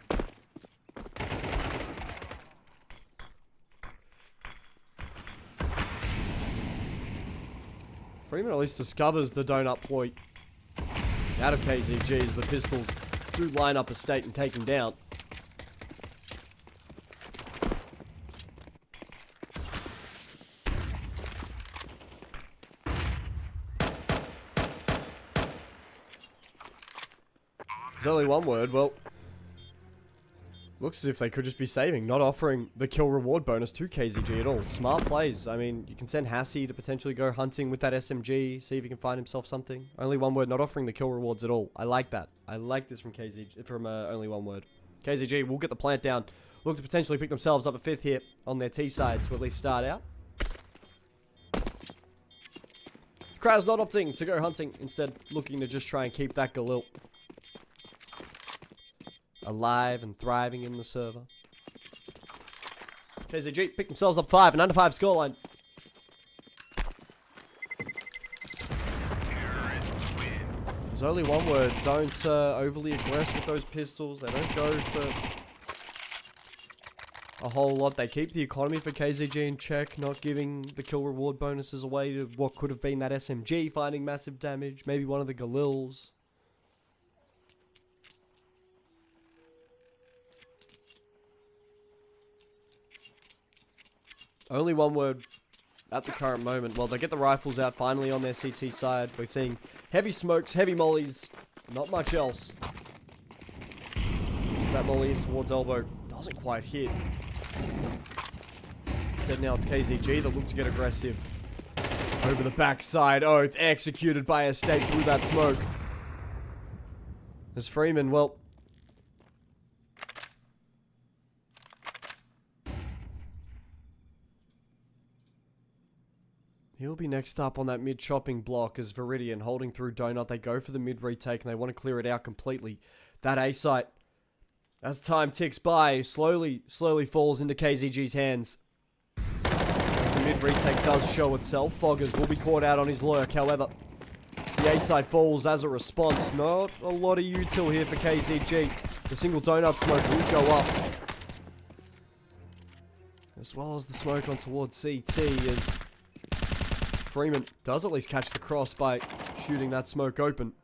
Freeman at least discovers the donut ploy out of KZG as the Pistols do line up Estate and take him down. There's only one word. Well, looks as if they could just be saving, not offering the kill reward bonus to KZG at all. Smart plays. I mean, you can send Hassie to potentially go hunting with that SMG, see if he can find himself something. Only one word, not offering the kill rewards at all. I like that. I like this from KZG, from only one word. KZG will get the plant down. Look to potentially pick themselves up a 5th here on their T side to at least start out. Kraz not opting to go hunting, instead looking to just try and keep that Galil alive and thriving in the server. KZG pick themselves up 5, an under 5 scoreline. There's only one word. Don't overly aggress with those pistols. They don't go for a whole lot. They keep the economy for KZG in check, not giving the kill reward bonuses away to what could have been that SMG finding massive damage. Maybe one of the Galils. Only one word at the current moment. Well, they get the rifles out finally on their CT side. We're seeing heavy smokes, heavy mollies, not much else. That molly in towards elbow doesn't quite hit. Instead now it's KZG that look to get aggressive. Over the backside, Oath executed by Estate through that smoke. As Freeman, well... He'll be next up on that mid-chopping block as Viridian holding through Donut. They go for the mid-retake and they want to clear it out completely. That A site, as time ticks by, slowly falls into KZG's hands. As the mid retake does show itself. Foggers will be caught out on his lurk. However, the A side falls as a response. Not a lot of util here for KZG. The single donut smoke will go up, as well as the smoke on towards CT, as Freeman does at least catch the cross by shooting that smoke open.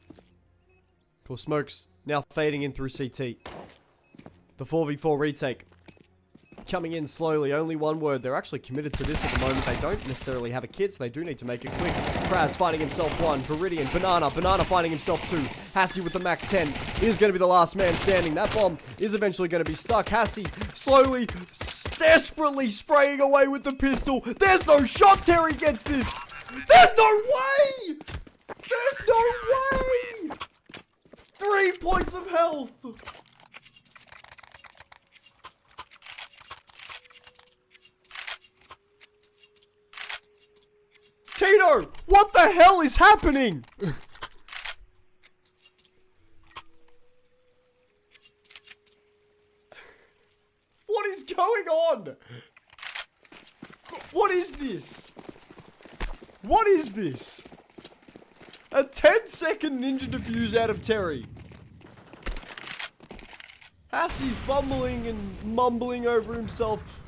Of course, smoke's now fading in through CT. The 4v4 retake coming in slowly. Only one word. They're actually committed to this at the moment. They don't necessarily have a kit, so they do need to make it quick. Kraz finding himself one. Viridian. Banana finding himself two. Hassie with the Mac 10 is going to be the last man standing. That bomb is eventually going to be stuck. Hassie slowly, desperately spraying away with the pistol. There's no shot. Terry gets this. There's no way. There's no way. 3 points of health. Tito, what the hell is happening? What is going on? What is this? What is this? A 10-second ninja defuse out of Terry. Hassie fumbling and mumbling over himself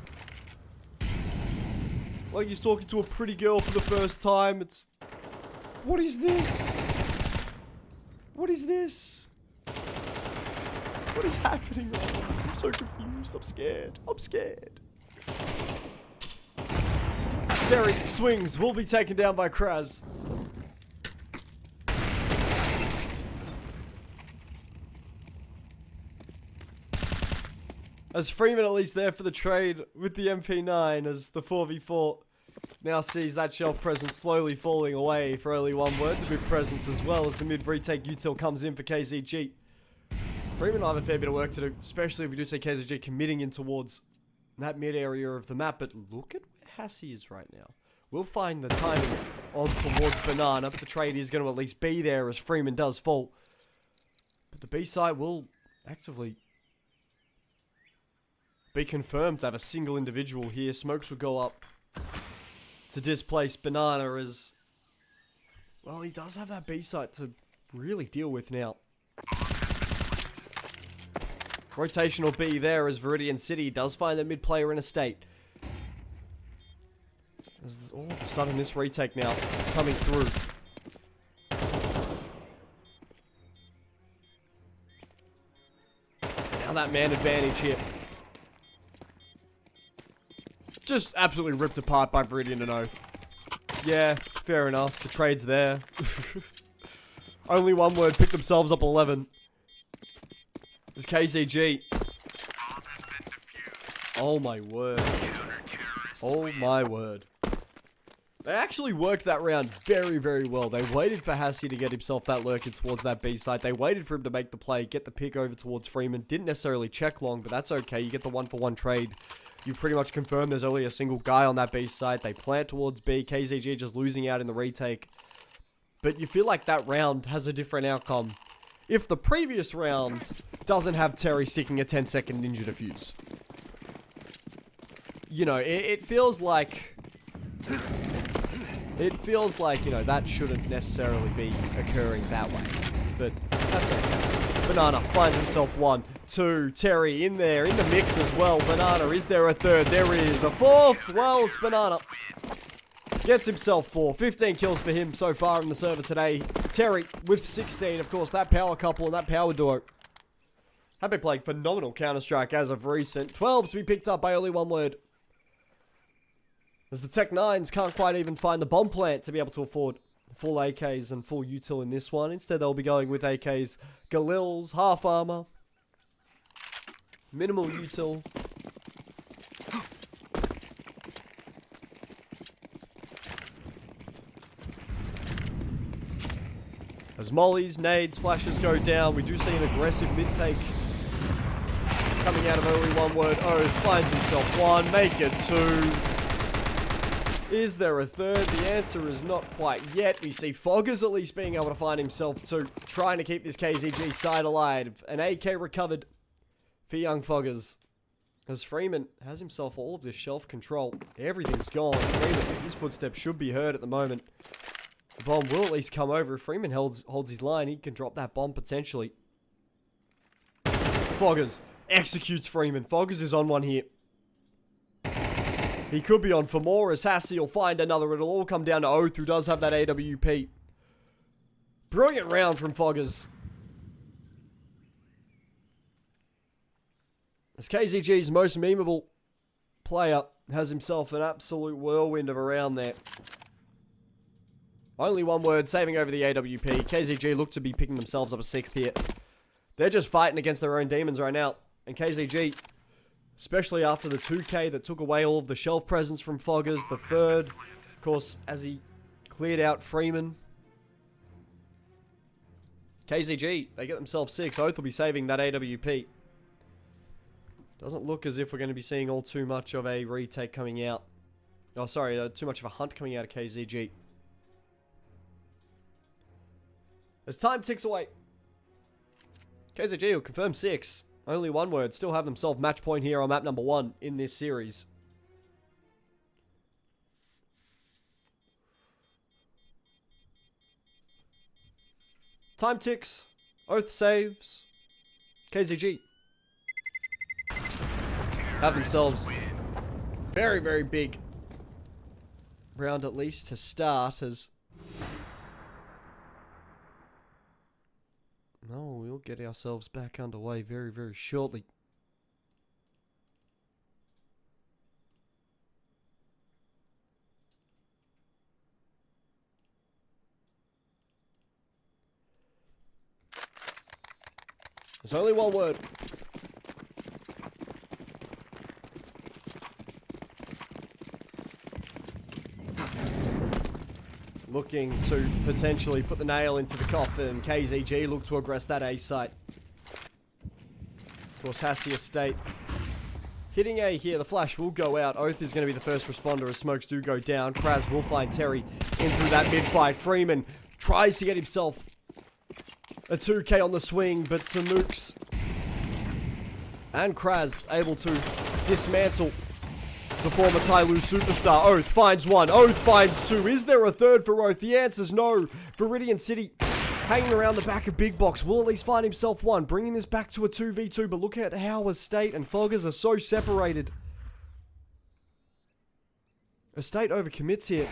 like he's talking to a pretty girl for the first time. It's... What is this? What is this? What is happening right now? I'm so confused. I'm scared. I'm scared. Terry swings. Will be taken down by Kraz. As Freeman at least there for the trade with the MP9, as the 4v4 now sees that shelf presence slowly falling away for only one word. The mid presence as well as the mid retake util comes in for KZG. Freeman will have a fair bit of work to do, especially if we do see KZG committing in towards that mid area of the map. But look at where Hassie is right now. We'll find the timing on towards Banana, but the trade is going to at least be there as Freeman does fall. But the B side will actively be confirmed to have a single individual here. Smokes will go up to displace Banana as... Well, he does have that B site to really deal with now. Rotational B there as Viridian City does find the mid player in a state. As all of a sudden this retake now coming through. Now that man advantage here. Just absolutely ripped apart by Viridian and Oath. Yeah, fair enough. The trade's there. Only one word, picked themselves up 11. This KZG. Oh my word. Oh my word. They actually worked that round very, very well. They waited for Hassie to get himself that lurker towards that B site. They waited for him to make the play, get the pick over towards Freeman. Didn't necessarily check long, but that's okay. You get the 1-for-1 trade. You pretty much confirm there's only a single guy on that B site. They plant towards B. KZG just losing out in the retake. But you feel like that round has a different outcome if the previous round doesn't have Terry sticking a 10-second ninja defuse. You know, it feels like... It feels like, you know, that shouldn't necessarily be occurring that way. But that's okay. Banana finds himself 1, 2. Terry in there, in the mix as well. Banana, is there a third? There is a fourth. Well, it's Banana. Gets himself 4. 15 kills for him so far in the server today. Terry with 16. Of course, that power couple and that power duo have been playing phenomenal Counter-Strike as of recent. 12 to be picked up by only one word. As the Tech 9s can't quite even find the bomb plant to be able to afford full AKs and full util in this one. Instead, they'll be going with AKs, Galils, half armor, minimal util. As mollies, nades, flashes go down, we do see an aggressive mid-take coming out of early one word. Oath finds himself 1, make it 2. Is there a third? The answer is not quite yet. We see Foggers at least being able to find himself 2, trying to keep this KZG side alive. An AK recovered for young Foggers. As Freeman has himself all of this shelf control. Everything's gone. Freeman, his footsteps should be heard at the moment. The bomb will at least come over. If Freeman holds his line, he can drop that bomb potentially. Foggers executes Freeman. Foggers is on one here. He could be on for more as Hassie will find another. It'll all come down to Oath, who does have that AWP. Brilliant round from Foggers. As KZG's most memeable player has himself an absolute whirlwind of a round there. Only one word, saving over the AWP. KZG look to be picking themselves up a 6th here. They're just fighting against their own demons right now. And KZG, especially after the 2K that took away all of the shelf presence from Foggers, the 3rd, of course, as he cleared out Freeman. KZG, they get themselves 6. Oath will be saving that AWP. Doesn't look as if we're going to be seeing all too much of a retake coming out. Oh, sorry, too much of a hunt coming out of KZG. As time ticks away, KZG will confirm 6. Only one word, still have themselves match point here on map number 1 in this series. Time ticks. Oath saves. KZG have themselves very, very big round at least to start as... No, we'll get ourselves back underway very, very shortly. There's only one word. Looking to potentially put the nail into the coffin. KZG look to aggress that A site. Of course, Hassie Estate hitting A here. The flash will go out. Oath is going to be the first responder as smokes do go down. Kraz will find Terry in through that mid-fight. Freeman tries to get himself a 2K on the swing, but some nukes. And Kraz able to dismantle the former Tyloo superstar. Oath finds 1. Oath finds 2. Is there a 3rd for Oath? The answer's no. Viridian City hanging around the back of Big Box will at least find himself 1. Bringing this back to a 2v2. But look at how Estate and Foggers are so separated. Estate overcommits here.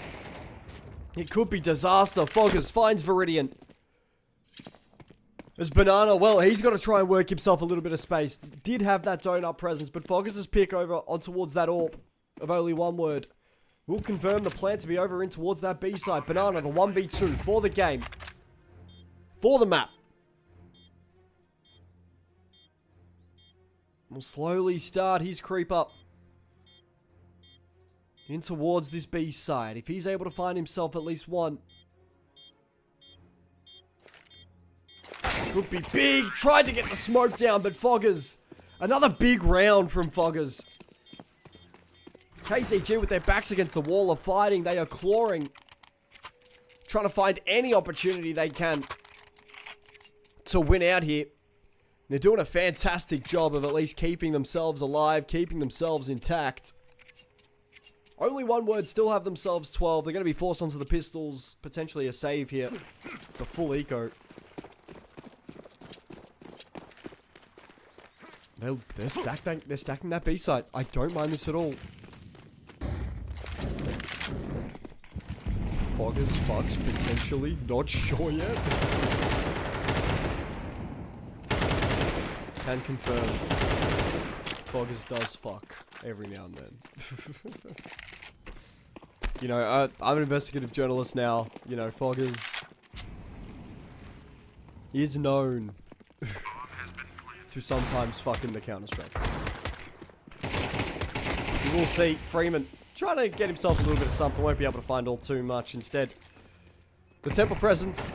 It could be disaster. Foggers finds Viridian. As Banana, well, he's got to try and work himself a little bit of space. Did have that donut presence, but Foggers' pick over on towards that AWP of only one word will confirm the plan to be over in towards that B side. Banana, the 1v2 for the game. For the map. Will slowly start his creep up in towards this B side. If he's able to find himself at least 1. Could be big. Tried to get the smoke down, but Foggers. Another big round from Foggers. KZG with their backs against the wall of fighting. They are clawing. Trying to find any opportunity they can to win out here. They're doing a fantastic job of at least keeping themselves alive, keeping themselves intact. Only one word, still have themselves 12. They're going to be forced onto the pistols. Potentially a save here. The full eco. They're stacking that B site. I don't mind this at all. Foggers fucks potentially. Not sure yet. Can confirm. Foggers does fuck every now and then. You know, I'm an investigative journalist now. You know, Foggers is known to sometimes fuck in the Counter-Strike. We will see Freeman trying to get himself a little bit of something. Won't be able to find all too much. Instead, the Temple presence.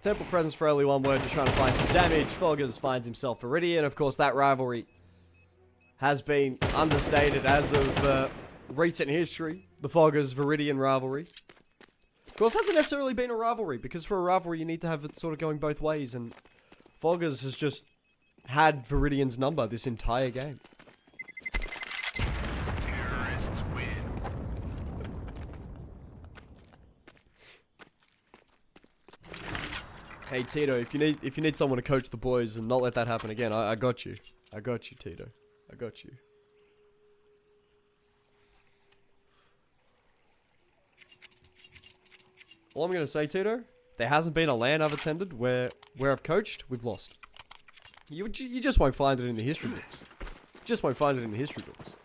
Temple presence for only one word, just trying to find some damage. Foggers finds himself Viridian. Of course, that rivalry has been understated as of recent history. The Foggers-Viridian rivalry. Of course, hasn't necessarily been a rivalry, because for a rivalry, you need to have it sort of going both ways, and Foggers has just had Viridian's number this entire game. Terrorists win. Hey Tito, if you need someone to coach the boys and not let that happen again, I got you. I got you, Tito. I got you. All I'm gonna say, Tito, there hasn't been a LAN I've attended where I've coached, we've lost. You just won't find it in the history books. You just won't find it in the history books.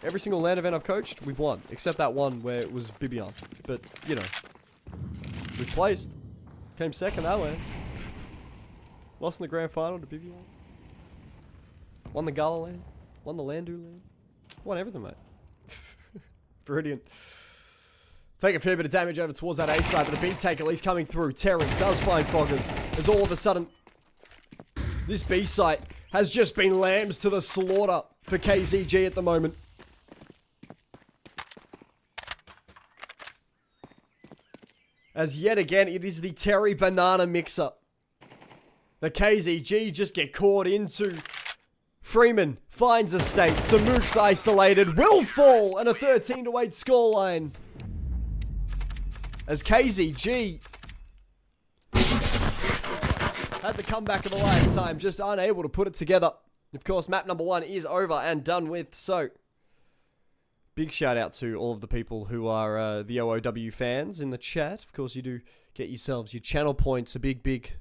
Every single LAN event I've coached, we've won. Except that one where it was Bibian. But, you know. We placed. Came second that LAN. Lost in the grand final to Bibian. Won the Gala LAN. Won the Landu LAN. Won everything, mate. Brilliant. Take a fair bit of damage over towards that A side, but the B take at least coming through. Terry does find Foggers, as all of a sudden, this B site has just been lambs to the slaughter for KZG at the moment. As yet again, it is the Terry Banana mix-up. The KZG just get caught into. Freeman finds a state. Samuk's isolated. Will fall, and a 13-8 scoreline. As KZG had the comeback of a lifetime, just unable to put it together. Of course, map number 1 is over and done with, so big shout out to all of the people who are the OOW fans in the chat. Of course, you do get yourselves your channel points. A big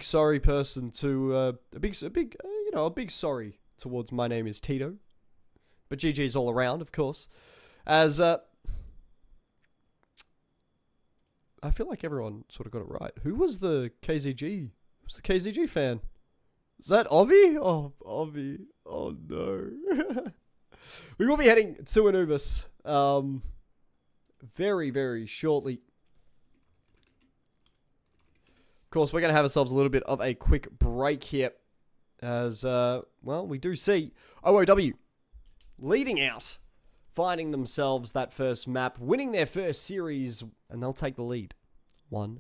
sorry person to a big sorry towards my name is Tito, but GG's all around, of course. As I feel like everyone sort of got it right. Who was the KZG? Who was the KZG fan? Is that Ovi? Oh, Ovi. Oh no. We will be heading to Anubis very, very shortly. Of course, we're going to have ourselves a little bit of a quick break here. As, well, we do see OOW leading out, finding themselves that first map, winning their first series, and they'll take the lead. 1-0.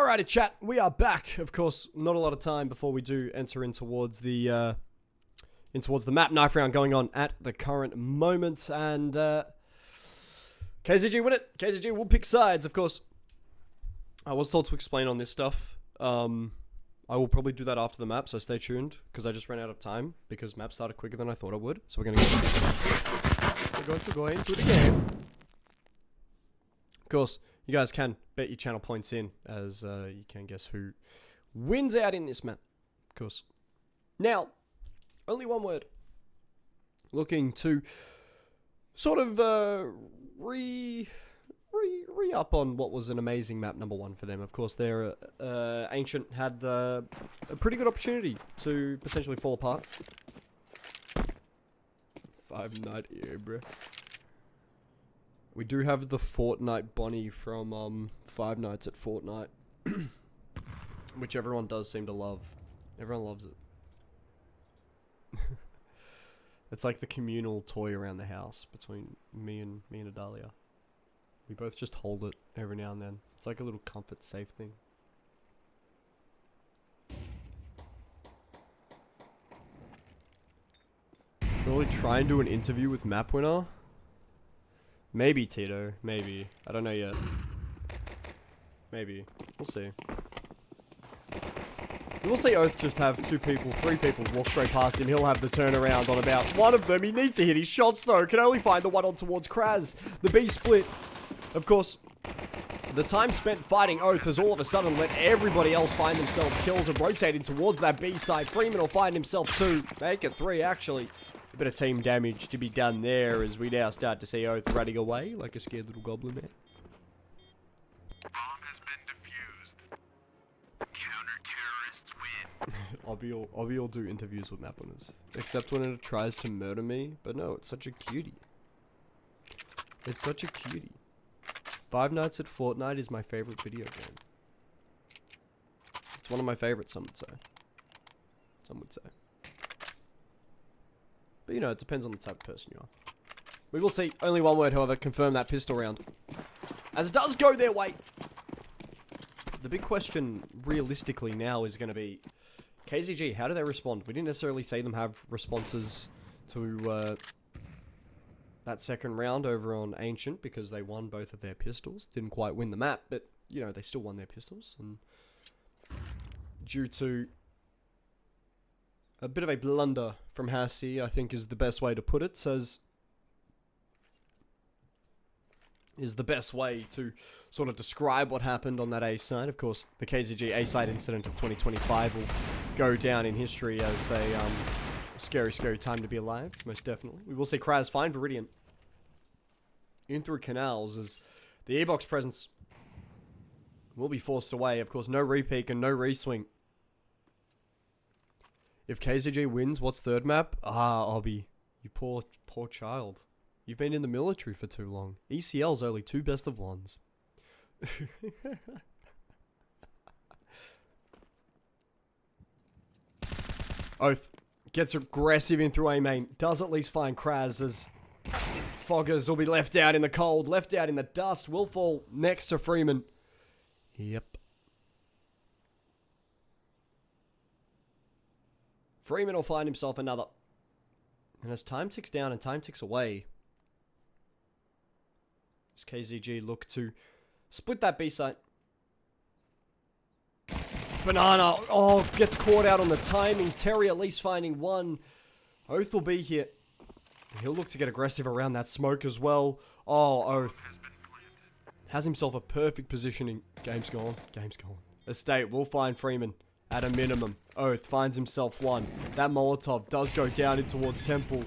Alrighty, chat. We are back. Of course, not a lot of time before we do enter in towards the map. Knife round going on at the current moment, and KZG win it. KZG will pick sides, of course. I was told to explain on this stuff. I will probably do that after the map, so stay tuned, because I just ran out of time, because map started quicker than I thought it would. So we're going to go into the game. Of course, you guys can bet your channel points in, as you can guess who wins out in this map, of course. Now, only one word. Looking to sort of re-up on what was an amazing map number 1 for them. Of course, their Ancient had a pretty good opportunity to potentially fall apart. 5 Night here, bruh. We do have the Fortnite Bonnie from 5 Nights at Fortnite, which everyone does seem to love. Everyone loves it. It's like the communal toy around the house between me and Adalia. We both just hold it every now and then. It's like a little comfort safe thing. Surely try and do an interview with map winner? Maybe, Tito. Maybe. I don't know yet. Maybe. We'll see. We'll see Oath just have 2 people, 3 people walk straight past him. He'll have the turnaround on about one of them. He needs to hit his shots, though. Can only find the one on towards Kraz. The B split. Of course, the time spent fighting Oath has all of a sudden let everybody else find themselves kills and rotating towards that B side. Freeman will find himself 2. Make it 3, actually. A bit of team damage to be done there as we now start to see Oath running away like a scared little goblin man. Bomb has been defused. Counter-terrorists win. Obby will do interviews with map winners. Except when it tries to murder me. But no, it's such a cutie. It's such a cutie. 5 Nights at Fortnite is my favorite video game. It's one of my favorites, some would say. Some would say. But you know, it depends on the type of person you are. We will see. Only one word, however, confirm that pistol round. As it does go their way. The big question, realistically, now is going to be KZG, how do they respond? We didn't necessarily see them have responses to that second round over on Ancient because they won both of their pistols. Didn't quite win the map, but, you know, they still won their pistols. And due to a bit of a blunder from Hassie, I think is the best way to put it, is the best way to sort of describe what happened on that A side. Of course, the KZG A side incident of 2025 will go down in history as a scary, scary time to be alive, most definitely. We will see Kraz find Viridian in through canals as the E-box presence will be forced away. Of course, no repeak and no reswing. If KZG wins, what's third map? Ah, Obby, you poor child. You've been in the military for too long. ECL's only 2 best of 1s. Oath gets aggressive in through A main. Does at least find Kraz as Foggers will be left out in the cold, left out in the dust. Will fall next to Freeman. Yep. Freeman will find himself another. And as time ticks down and time ticks away, does KZG look to split that B site? Banana, oh, gets caught out on the timing. Terry at least finding 1. Oath will be here. He'll look to get aggressive around that smoke as well. Oh, Oath has himself a perfect positioning. Game's gone. Game's gone. Estate will find Freeman at a minimum. Oath finds himself 1. That Molotov does go down in towards Temple.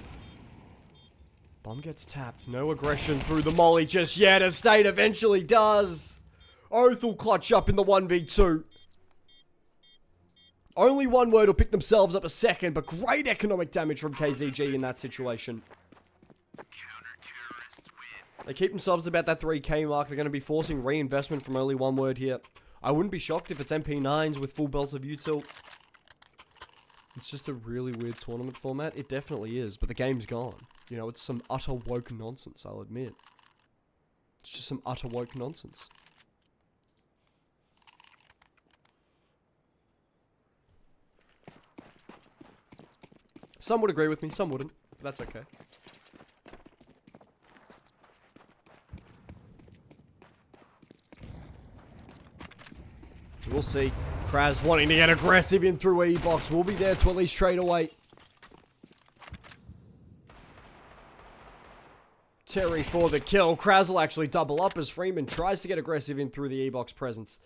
Bomb gets tapped. No aggression through the molly just yet. Estate eventually does. Oath will clutch up in the 1v2. Only one word will pick themselves up a second, but great economic damage from KZG in that situation. They keep themselves about that 3k mark. They're going to be forcing reinvestment from only one word here. I wouldn't be shocked if it's MP9s with full belts of util. It's just a really weird tournament format. It definitely is, but the game's gone. You know, it's some utter woke nonsense, I'll admit. It's just some utter woke nonsense. Some would agree with me, some wouldn't. But that's okay. We'll see. Kraz wanting to get aggressive in through E-Box. We'll be there to at least trade away. Terry for the kill. Kraz will actually double up as Freeman tries to get aggressive in through the E-Box presence.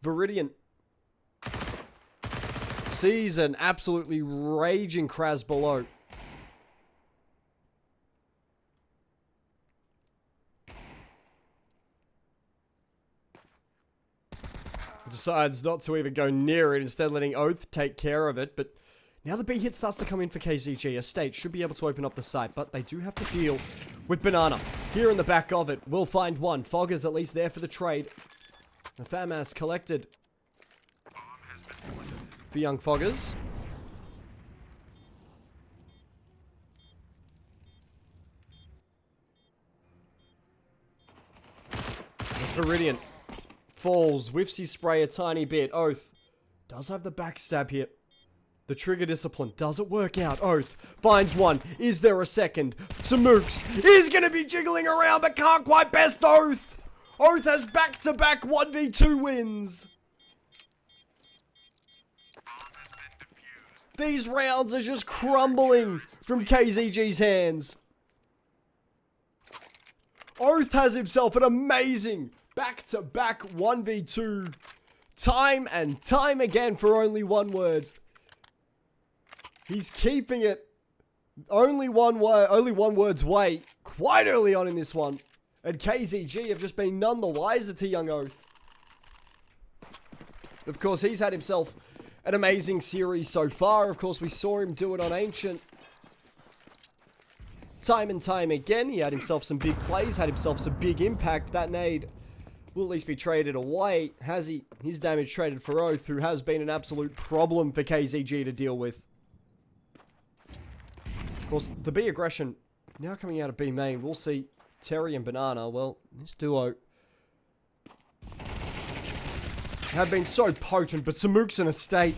Viridian sees an absolutely raging Kraz below. Decides not to even go near it, instead letting Oath take care of it. But now the B hit starts to come in for KZG. Estate should be able to open up the site, but they do have to deal with Banana. Here in the back of it, we'll find one. Fogger's at least there for the trade. The FAMAS collected the young Foggers. It's Viridian. Falls, whiffs his spray a tiny bit. Oath does have the backstab here. The trigger discipline, does it work out? Oath finds one. Is there a second? Samooks is going to be jiggling around, but can't quite best Oath. Oath has back-to-back 1v2 wins. These rounds are just crumbling from KZG's hands. Oath has himself an amazing back-to-back 1v2, time and time again for only one word. He's keeping it only one word's way quite early on in this one. And KZG have just been none the wiser to young Oath. Of course, he's had himself an amazing series so far. Of course, we saw him do it on Ancient. Time and time again, he had himself some big plays, had himself some big impact. That nade will at least be traded away. Has he? His damage traded for Oath, who has been an absolute problem for KZG to deal with. Of course, the B aggression now coming out of B main. We'll see Terry and Banana. Well, this duo have been so potent, but Samooks and Estate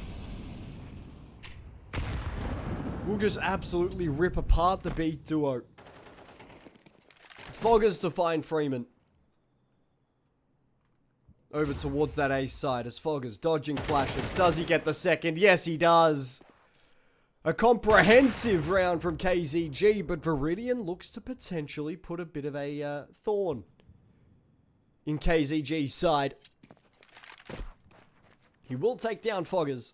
will just absolutely rip apart the B duo. Foggers to find Freeman. Over towards that A side as Foggers dodging flashes. Does he get the second? Yes, he does. A comprehensive round from KZG, but Viridian looks to potentially put a bit of a thorn in KZG's side. He will take down Foggers.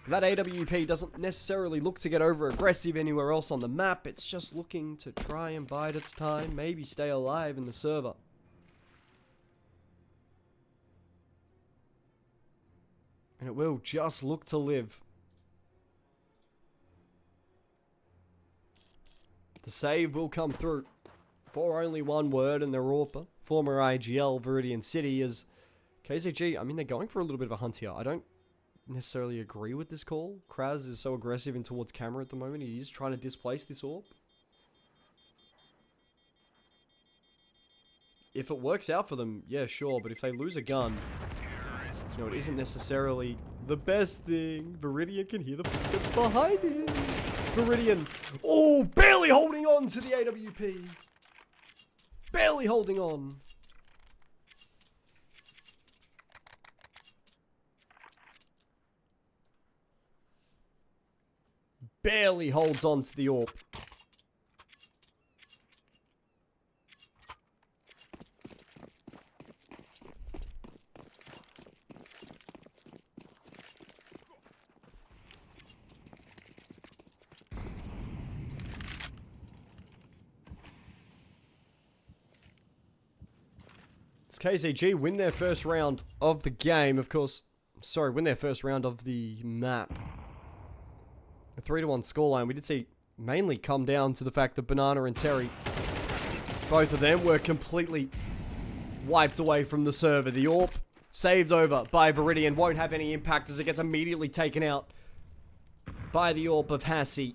That AWP doesn't necessarily look to get over aggressive anywhere else on the map. It's just looking to try and bide its time, maybe stay alive in the server. And it will just look to live. The save will come through for only one word, and the Rorpa, former IGL, Viridian City, is KZG. I mean, they're going for a little bit of a hunt here. I don't necessarily agree with this call. Kraz is so aggressive in towards camera at the moment. He is trying to displace this orb. If it works out for them, yeah, sure. But if they lose a gun, you know, it isn't necessarily the best thing. Viridian can hear the footsteps behind him. Viridian, oh, barely holding on to the AWP. Barely holding on. Barely holds on to the orb. KZG win their first round of the game, of course. Sorry, win their first round of the map. A 3-1 scoreline. We did see mainly come down to the fact that Banana and Terry, both of them were completely wiped away from the server. The AWP saved over by Viridian won't have any impact as it gets immediately taken out by the AWP of Hassie.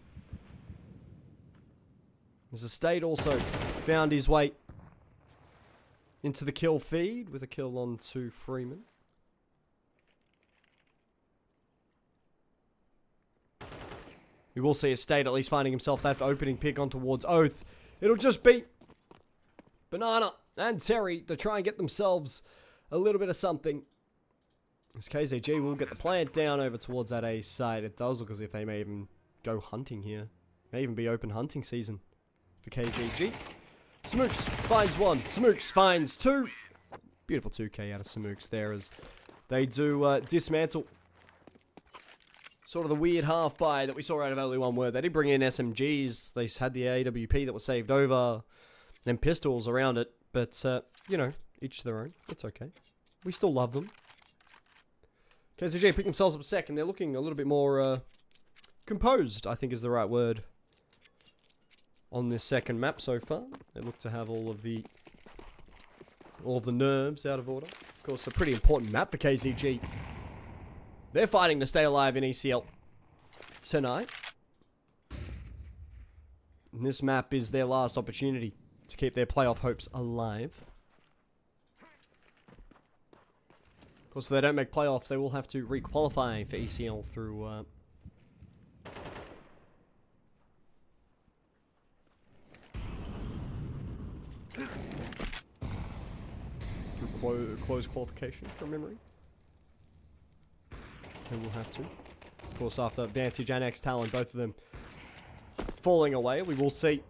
As Estate also found his way into the kill feed with a kill on to Freeman. We will see Estate at least finding himself that opening pick on towards Oath. It'll just be Banana and Terry to try and get themselves a little bit of something. As KZG will get the plant down over towards that A side. It does look as if they may even go hunting here. May even be open hunting season for KZG. Samooks finds one. Samooks finds two. Beautiful 2k out of Samooks there as they do dismantle sort of the weird half buy that we saw out of only one word. They did bring in SMGs. They had the AWP that was saved over. Then pistols around it. But, you know, each to their own. It's okay. We still love them. KZG pick themselves up second. They're looking a little bit more composed, I think is the right word, on this second map so far. They look to have all of the nerves out of order. Of course, a pretty important map for KZG. They're fighting to stay alive in ECL tonight. And this map is their last opportunity to keep their playoff hopes alive. Of course, if they don't make playoffs, they will have to re-qualify for ECL through closed qualification from memory. They will have to. Of course, after Vantage and X-Talon, both of them falling away, we will see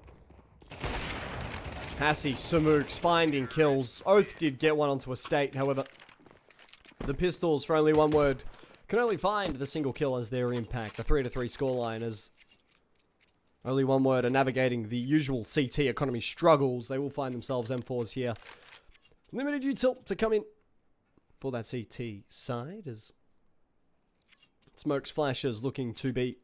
Hassie, Samooks finding kills. Oath did get one onto Estate, however, the pistols, for only one word, can only find the single kill as their impact. The 3-3 scoreline as only one word are navigating the usual CT economy struggles. They will find themselves M4s here. Limited util to come in for that CT side as Smokes flashes looking to be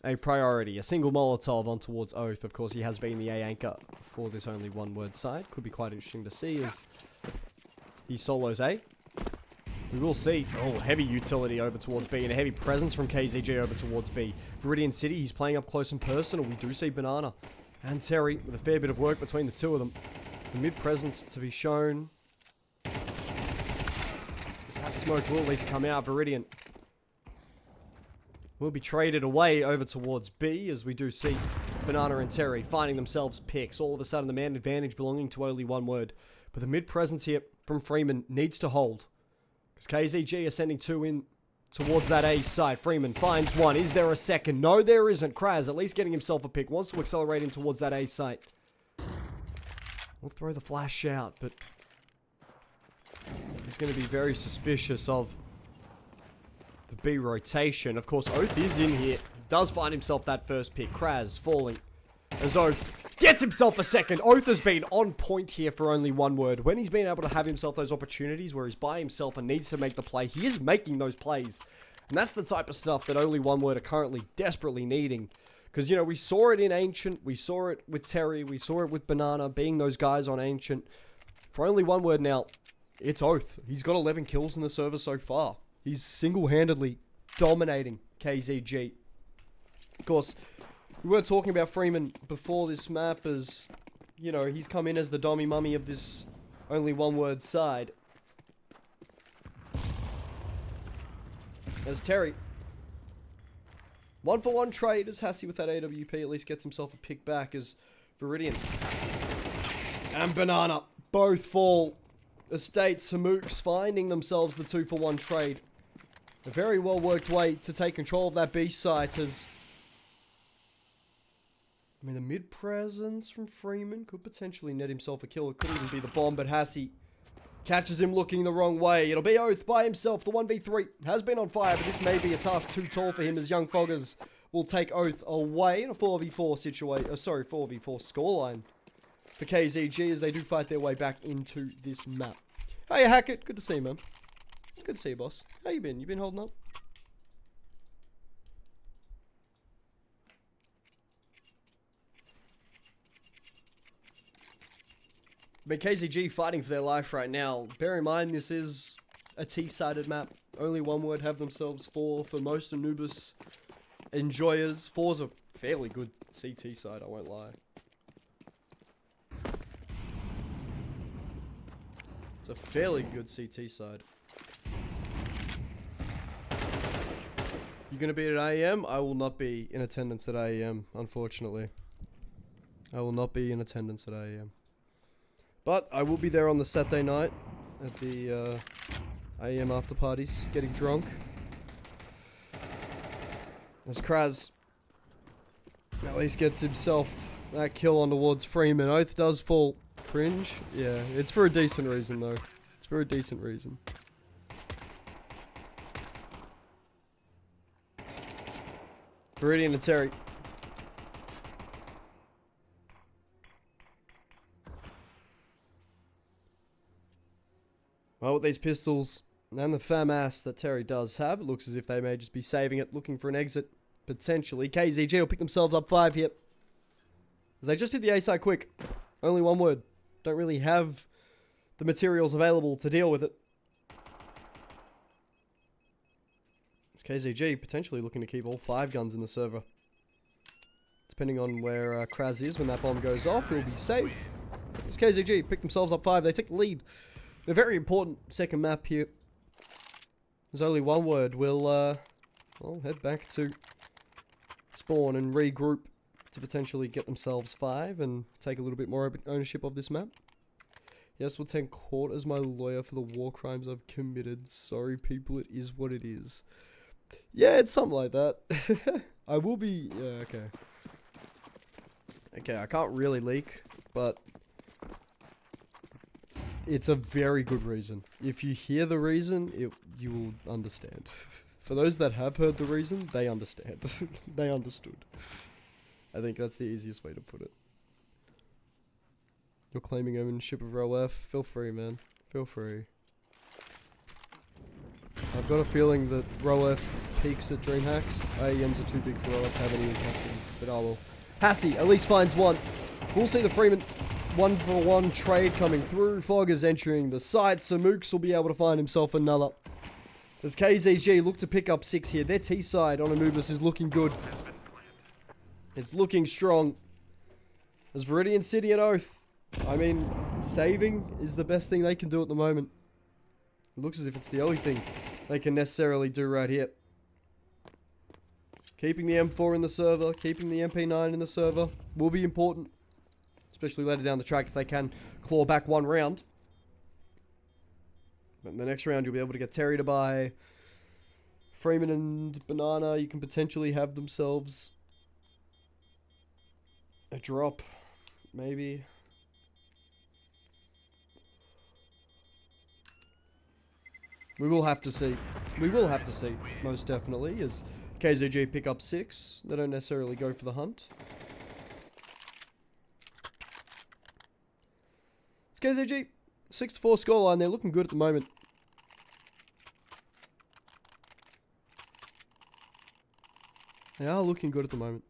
a priority. A single Molotov on towards Oath. Of course, he has been the A anchor for this only one word side. Could be quite interesting to see as he solos A. We will see, heavy utility over towards B and a heavy presence from KZG over towards B. Viridian City, he's playing up close and personal. We do see Banana and Terry with a fair bit of work between the two of them. The mid presence to be shown. That smoke will at least come out. Viridian will be traded away over towards B as we do see Banana and Terry finding themselves picks. All of a sudden, the man advantage belonging to only one word. But the mid presence here from Freeman needs to hold. Because KZG are sending two in towards that A side. Freeman finds one. Is there a second? No, there isn't. Kraz at least getting himself a pick. Wants to accelerate in towards that A site. We'll throw the flash out, but he's going to be very suspicious of the B rotation. Of course, Oath is in here. He does find himself that first pick. Kraz falling as Oath gets himself a second. Oath has been on point here for only one word. When he's been able to have himself those opportunities where he's by himself and needs to make the play, he is making those plays. And that's the type of stuff that only one word are currently desperately needing. Because, you know, we saw it in Ancient, we saw it with Terry, we saw it with Banana, being those guys on Ancient. For only one word now, it's Oath. He's got 11 kills in the server so far. He's single-handedly dominating KZG. Of course, we were talking about Freeman before this map as, you know, he's come in as the dommy mummy of this only one word side. As Terry, 1-for-1 trade as Hassie with that AWP at least gets himself a pick back as Viridian and Banana both fall. Estate, Samooks finding themselves the 2-for-1 trade. A very well worked way to take control of that B site as, I mean, the mid presence from Freeman could potentially net himself a kill. It could even be the bomb, but Hassie catches him looking the wrong way. It'll be Oath by himself. The 1v3 has been on fire, but this may be a task too tall for him as Young Foggers will take Oath away in a 4v4 situation. 4v4 scoreline for KZG as they do fight their way back into this map. Hey, Hackett. Good to see you, man. Good to see you, boss. How you been? You been holding up? But KZG fighting for their life right now. Bear in mind, this is a T-sided map. Only one word have themselves 4 for most Anubis enjoyers. 4's a fairly good CT side, I won't lie. It's a fairly good CT side. You You're going to be at IEM? I will not be in attendance at IEM, unfortunately. I will not be in attendance at IEM. But I will be there on the Saturday night at the IEM after parties, getting drunk. As Kraz at least gets himself that kill on towards Freeman. Oath does fall. Cringe? Yeah, it's for a decent reason though. It's for a decent reason. Viridian and Terry. Well, with these pistols and the FAMAS that Terry does have, it looks as if they may just be saving it, looking for an exit, potentially. KZG will pick themselves up 5 here. As they just did the A side quick. Only one word. Don't really have the materials available to deal with it. It's KZG potentially looking to keep all 5 guns in the server. Depending on where Kraz is when that bomb goes off, he'll be safe. It's KZG, pick themselves up 5. They take the lead. A very important second map here. There's only one word. We'll head back to spawn and regroup to potentially get themselves 5 and take a little bit more ownership of this map. Yes, we'll take court as my lawyer for the war crimes I've committed. Sorry, people, it is what it is. Yeah, it's something like that. I will be... Yeah, okay. Okay, I can't really leak, but... It's a very good reason. If you hear the reason, you will understand. For those that have heard the reason, they understand. They understood. I think that's the easiest way to put it. You're claiming ownership of Row F. Feel free, man. Feel free. I've got a feeling that Row F peaks at DreamHacks. AEMs are too big for Row F to have any impact on, but I will. Hassie at least finds one. We'll see the Freeman 1-for-1 trade coming through. Foggers entering the site, so Mooks will be able to find himself another. As KZG look to pick up 6 here. Their T-side on Anubis is looking good. It's looking strong. As Viridian City and Oath, I mean, saving is the best thing they can do at the moment. It looks as if it's the only thing they can necessarily do right here. Keeping the M4 in the server, keeping the MP9 in the server will be important. Especially later down the track if they can claw back 1 round. But in the next round you'll be able to get Terry to buy Freeman and Banana. You can potentially have themselves a drop, maybe. We will have to see. We will have to see, most definitely, as KZG pick up 6. They don't necessarily go for the hunt. It's KZG, 6-4 scoreline. They're looking good at the moment. They are looking good at the moment.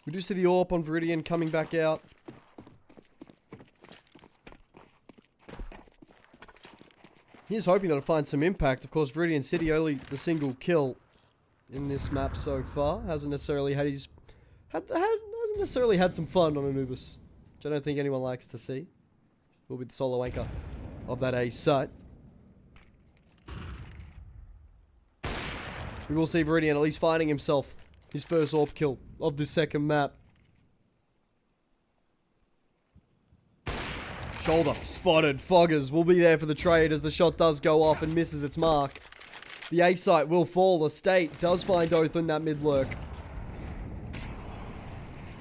We do see the AWP on Viridian coming back out. He's hoping that it'll find some impact. Of course, Viridian City only the single kill in this map so far. Hasn't necessarily had his... hasn't necessarily had some fun on Anubis, which I don't think anyone likes to see. Will be the solo anchor of that A site. We will see Viridian at least finding himself his first AWP kill of this second map. Shoulder spotted. Foggers will be there for the trade as the shot does go off and misses its mark. The A site will fall. The state does find Oath in that mid lurk.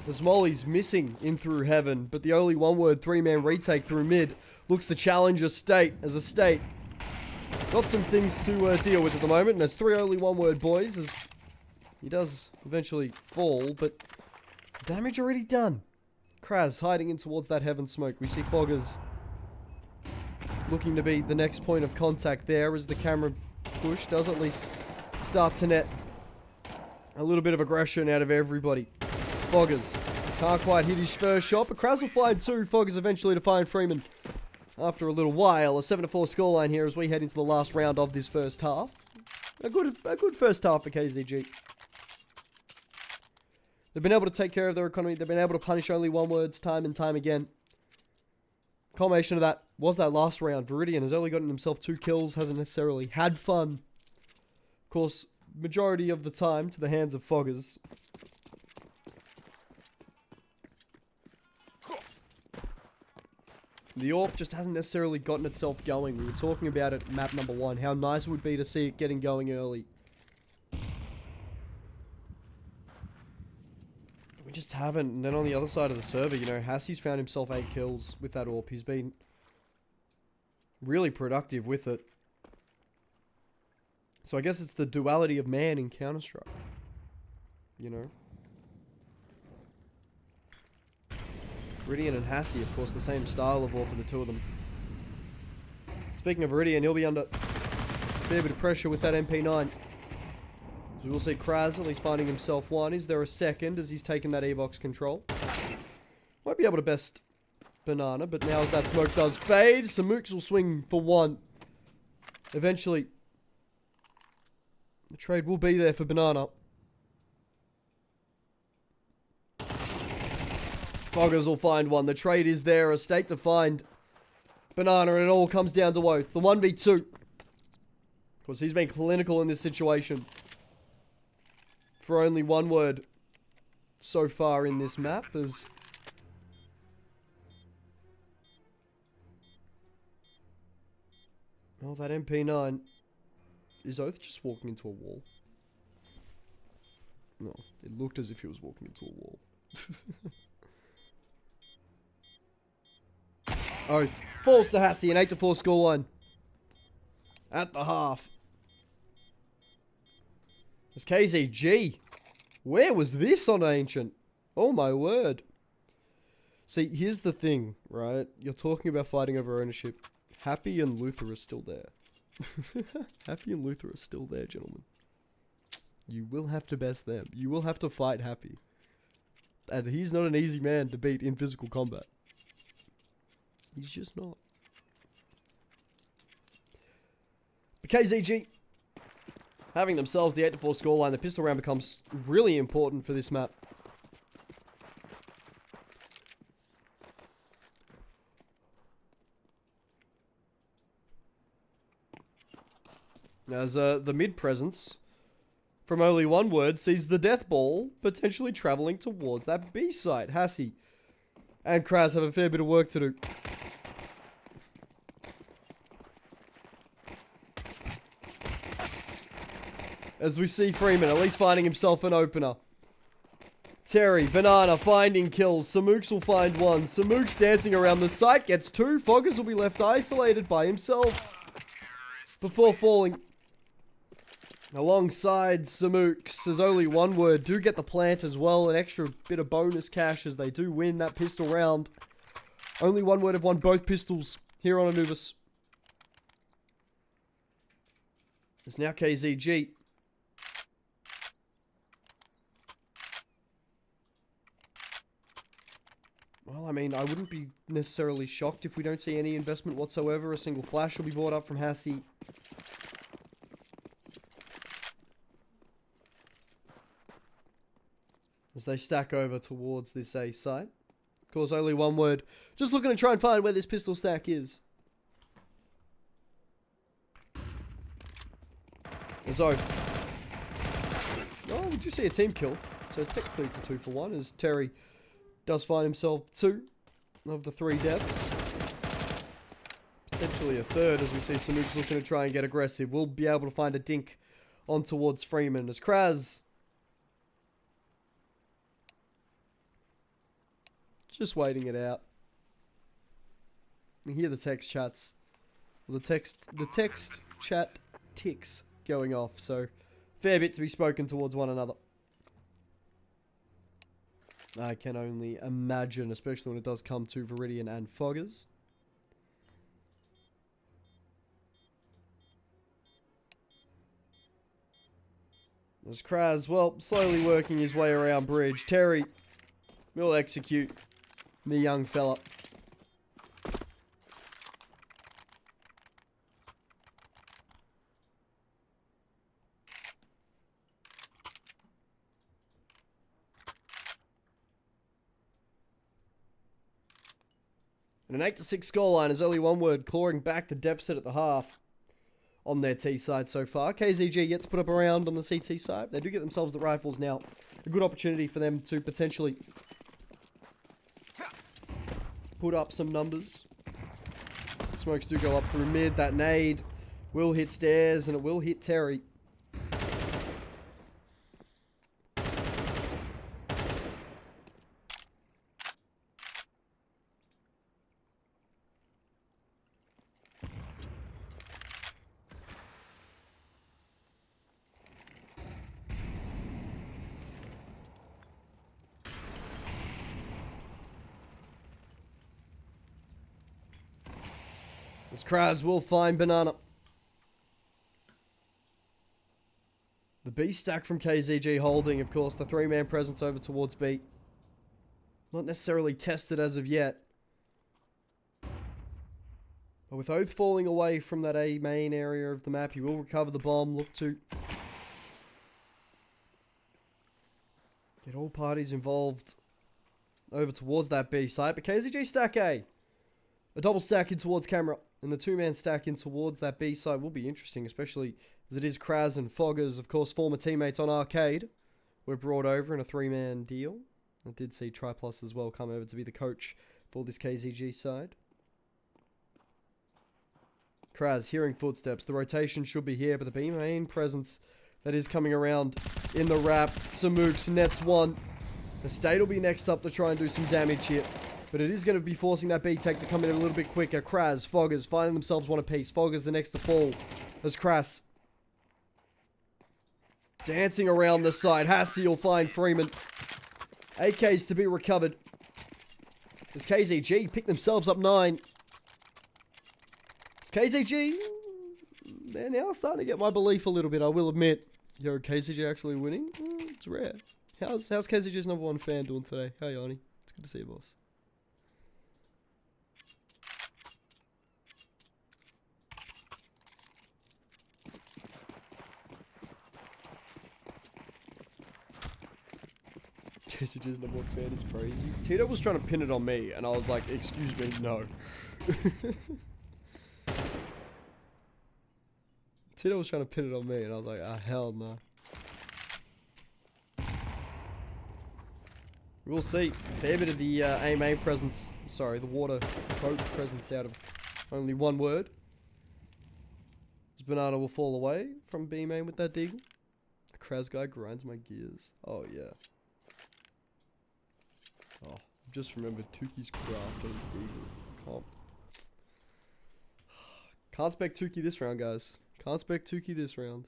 As Molly's missing in through heaven, but the only one word 3-man retake through mid looks to challenge a state as a state. Got some things to deal with at the moment, and there's 3 only one word boys as he does eventually fall, but damage already done. Kraz hiding in towards that heaven smoke. We see Foggers looking to be the next point of contact there as the camera push does at least start to net a little bit of aggression out of everybody. Foggers can't quite hit his first shot, but Kraz will find 2. Foggers eventually to find Freeman after a little while. A 7-4 scoreline here as we head into the last round of this first half. A good first half for KZG. They've been able to take care of their economy. They've been able to punish only one words time and time again. Culmination of that was that last round. Viridian has only gotten himself 2 kills, hasn't necessarily had fun. Of course, majority of the time to the hands of Foggers. The AWP just hasn't necessarily gotten itself going. We were talking about it map number 1, how nice it would be to see it getting going early. We just haven't. And then on the other side of the server, you know, Hassie's found himself 8 kills with that AWP. He's been really productive with it. So I guess it's the duality of man in Counter-Strike. You know? Viridian and Hassie, of course, the same style of AWP, the two of them. Speaking of Viridian, he'll be under a fair bit of pressure with that MP9. So we will see Kraz at least finding himself 1. Is there a second as he's taken that E-Box control? Might be able to best Banana, but now as that smoke does fade, Samooks will swing for 1. Eventually, the trade will be there for Banana. Foggers will find 1. The trade is there. A stake to find Banana, and it all comes down to Oath. The 1v2. Of course, he's been clinical in this situation. For only 1 word so far in this map is... Oh, that MP9. Is Oath just walking into a wall? No, it looked as if he was walking into a wall. Oath falls to Hassie, an 8-4 scoreline at the half. It's KZG. Where was this on Ancient? Oh my word. See, here's the thing, right? You're talking about fighting over ownership. Happy and Luther are still there. Happy and Luther are still there, gentlemen. You will have to best them. You will have to fight Happy. And he's not an easy man to beat in physical combat. He's just not. But KZG, having themselves the 8-4 scoreline, the pistol round becomes really important for this map. As the mid presence from only 1 word sees the death ball potentially traveling towards that B site. Hassie and Kraz have a fair bit of work to do. As we see Freeman at least finding himself an opener. Terry, Banana finding kills. Samooks will find 1. Samooks dancing around the site gets 2. Foggers will be left isolated by himself before falling alongside Samooks. There's only 1 word. Do get the plant as well. An extra bit of bonus cash as they do win that pistol round. Only 1 word have won both pistols here on Anubis. It's now KZG. Well, I mean, I wouldn't be necessarily shocked if we don't see any investment whatsoever. A single flash will be brought up from Hassie. As they stack over towards this A site. Of course, only 1 word. Just looking to try and find where this pistol stack is. So, oh, we do see a team kill. So technically it's a 2 for 1 as Terry does find himself 2 of the 3 deaths. Potentially a 3rd as we see Samooks looking to try and get aggressive. We'll be able to find a dink on towards Freeman as Kraz just waiting it out. You hear the text chats. Well, the text chat ticks going off, so fair bit to be spoken towards one another. I can only imagine, especially when it does come to Viridian and Foggers. There's Kraz, well, slowly working his way around bridge. Terry will execute the young fella. And an 8-6 scoreline is only one word, clawing back the deficit at the half on their T side so far. KZG yet to put up a round on the CT side. They do get themselves the rifles now. A good opportunity for them to potentially put up some numbers. Smokes do go up through mid. That nade will hit stairs and it will hit Terry. As Kraz will find Banana. The B stack from KZG holding, of course, the 3-man presence over towards B. Not necessarily tested as of yet. But with Oath falling away from that A main area of the map, he will recover the bomb, look to get all parties involved over towards that B site. But KZG stack A. A double stack in towards camera. And the 2-man stack in towards that B side will be interesting, especially as it is Kraz and Foggers, of course, former teammates on Arcade, were brought over in a 3-man deal. I did see Triplus as well come over to be the coach for this KZG side. Kraz hearing footsteps. The rotation should be here, but the B main presence that is coming around in the wrap. Samooks nets one. The State will be next up to try and do some damage here. But it is going to be forcing that B-Tech to come in a little bit quicker. Kraz, Foggers, finding themselves one apiece. Foggers the next to fall. As Kraz dancing around the side. Hassie will find Freeman. AKs to be recovered. As KZG pick themselves up 9. As KZG, they're now starting to get my belief a little bit, I will admit. Yo, KZG actually winning? It's rare. How's KZG's #1 fan doing today? Hey, Yanni. It's good to see you, boss. KZG's #1 fan is crazy. Tito was trying to pin it on me, and I was like, excuse me, no. Tito was trying to pin it on me, and I was like, ah, hell no. We'll see. Fair bit of the AMA presence. Sorry, the water boat presence out of only one word. As Banana will fall away from B main with that deagle. The Kraz guy grinds my gears. Oh, yeah. Oh, just remembered Tuki's craft on his deagle. Can't spec Tuki this round, guys. Can't spec Tuki this round.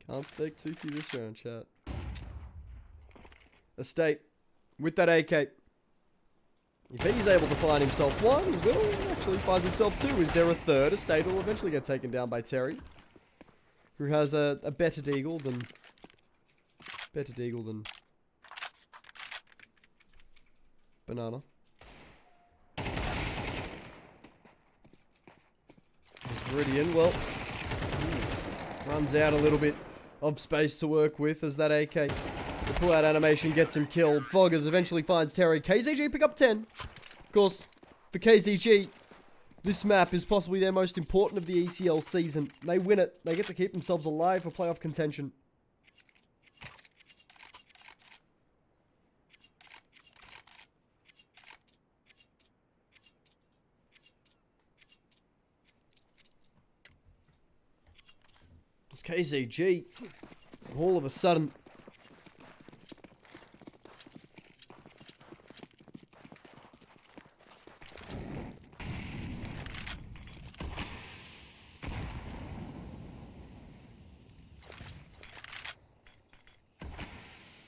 Can't spec Tuki this round, chat. Estate with that AK. If he's able to find himself one, he will actually find himself two. Is there a third? Estate will eventually get taken down by Terry, who has a better deagle than Banana. Viridian, well, runs out a little bit of space to work with as that AK, the pull-out animation gets him killed. Foggers eventually finds Terry. KZG pick up 10. Of course, for KZG, this map is possibly their most important of the ECL season. They win it. They get to keep themselves alive for playoff contention. It's KZG. All of a sudden,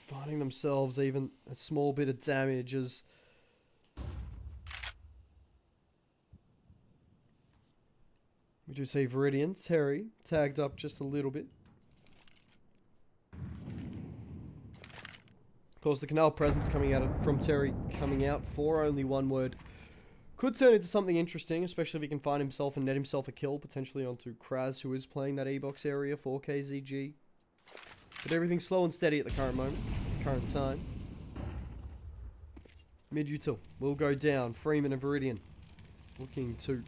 finding themselves even a small bit of damage as we do see Viridian, Terry, tagged up just a little bit. Of course, the Canal presence coming out from Terry, coming out for only one word. Could turn into something interesting, especially if he can find himself and net himself a kill, potentially onto Kraz, who is playing that E-box area for KZG. But everything's slow and steady at the current moment, current time. Mid-util will go down. Freeman and Viridian looking to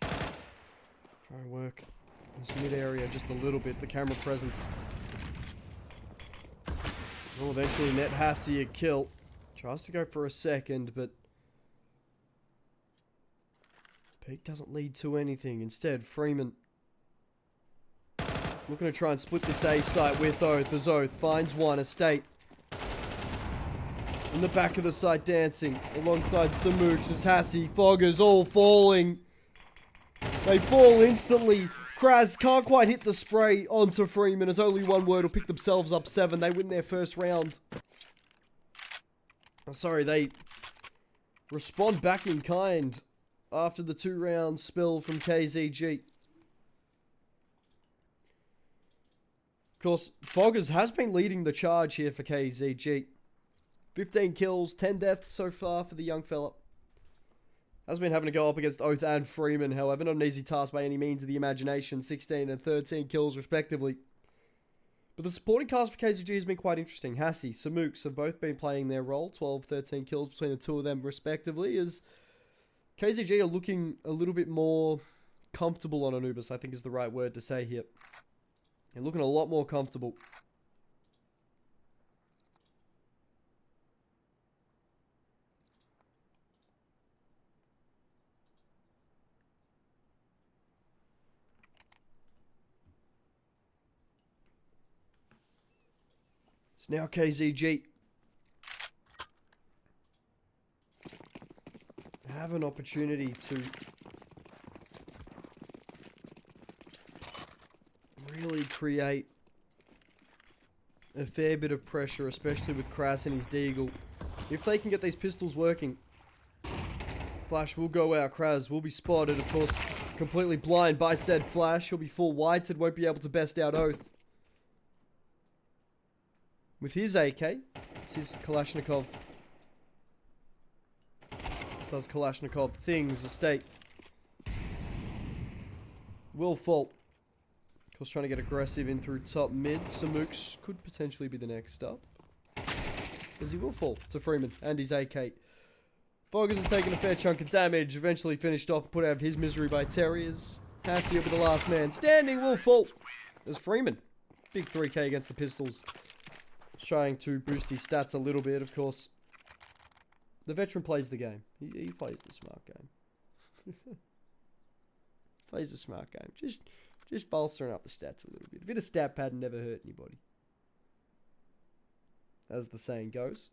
try and work this mid-area just a little bit. The camera presence will eventually net Hassie a kill. Tries to go for a second, but peak doesn't lead to anything. Instead, Freeman looking to try and split this A site with Oath, as Oath finds one. Estate in the back of the site dancing alongside Samooks as Hassie, Foggers all falling. They fall instantly. Kraz can't quite hit the spray onto Freeman as only one word will pick themselves up 7. They win their first round. Oh, sorry, they respond back in kind after the 2-round spill from KZG. Of course, Foggers has been leading the charge here for KZG. 15 kills, 10 deaths so far for the young fella. Has been having to go up against Oath and Freeman, however, not an easy task by any means of the imagination. 16 and 13 kills respectively. But the supporting cast for KZG has been quite interesting. Hassie, Samooks have both been playing their role. 12, 13 kills between the two of them respectively, as KZG are looking a little bit more comfortable on Anubis, I think is the right word to say here. They're looking a lot more comfortable. It's now KZG have an opportunity to really create a fair bit of pressure, especially with Kras and his Deagle. If they can get these pistols working, Flash will go out. Kras will be spotted, of course, completely blind by said Flash. He'll be full whited, won't be able to best out Oath. With his AK, it's his Kalashnikov. Does Kalashnikov things. Estate will fall. Of course, trying to get aggressive in through top mid. Samooks could potentially be the next up, as he will fall to Freeman and his AK. Foggers has taken a fair chunk of damage. Eventually finished off and put out of his misery by Terriers. Hassie will be the last man standing. Will fall as Freeman. Big 3k against the pistols. Trying to boost his stats a little bit, of course. The veteran plays the game. He plays the smart game. Plays the smart game. Just bolstering up the stats a little bit. A bit of stat pad never hurt anybody, as the saying goes.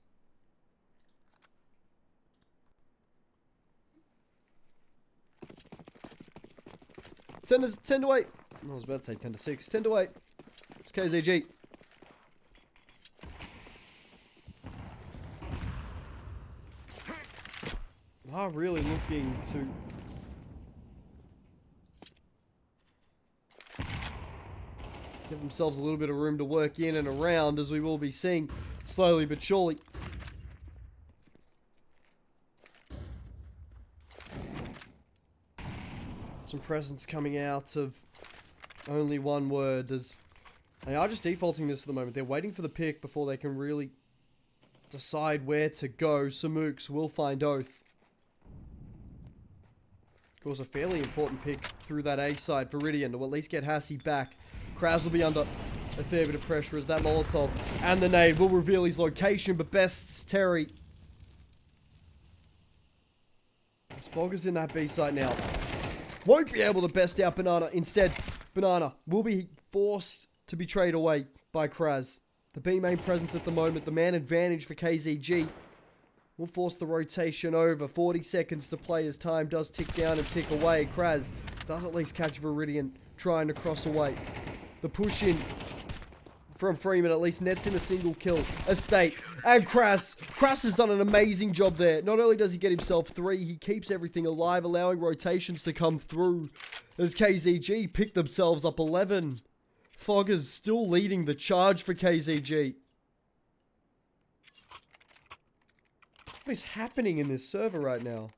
Ten to 8. I was about to say 10 to 6. 10 to 8. It's KZG. Are really looking to give themselves a little bit of room to work in and around, as we will be seeing slowly but surely. Some presence coming out of only one word. They are just defaulting this at the moment. They're waiting for the pick before they can really decide where to go. Samooks will find Oath. Of course, a fairly important pick through that A side for Viridian to at least get Hassie back. Kraz will be under a fair bit of pressure as that Molotov and the nade will reveal his location, but bests Terry. As Fogger's in that B site now. Won't be able to best out Banana. Instead, Banana will be forced to be traded away by Kraz. The B main presence at the moment, the man advantage for KZG. Will force the rotation over. 40 seconds to play as time does tick down and tick away. Kraz does at least catch Viridian trying to cross away. The push in from Freeman at least nets in a single kill. Estate and Kras. Kras has done an amazing job there. Not only does he get himself 3, he keeps everything alive, allowing rotations to come through as KZG pick themselves up 11. Foggers still leading the charge for KZG. What is happening in this server right now?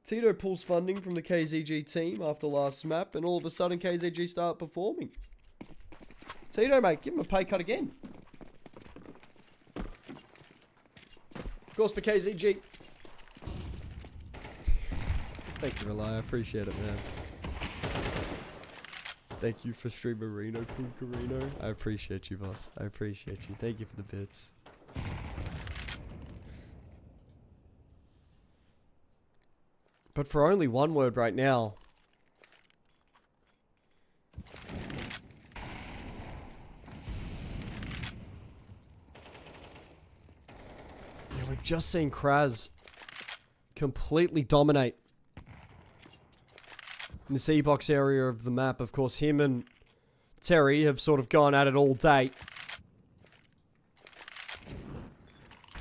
Tito pulls funding from the KZG team after last map, and all of a sudden KZG start performing. Tito, mate, give him a pay cut again. Of course, for KZG. Thank you, Rely. I appreciate it, man. Thank you for streamer Reno Punkarino. I appreciate you, boss. I appreciate you. Thank you for the bits. But for only one word right now. Yeah, we've just seen Kraz completely dominate in the C-box area of the map. Of course, him and Terry have sort of gone at it all day.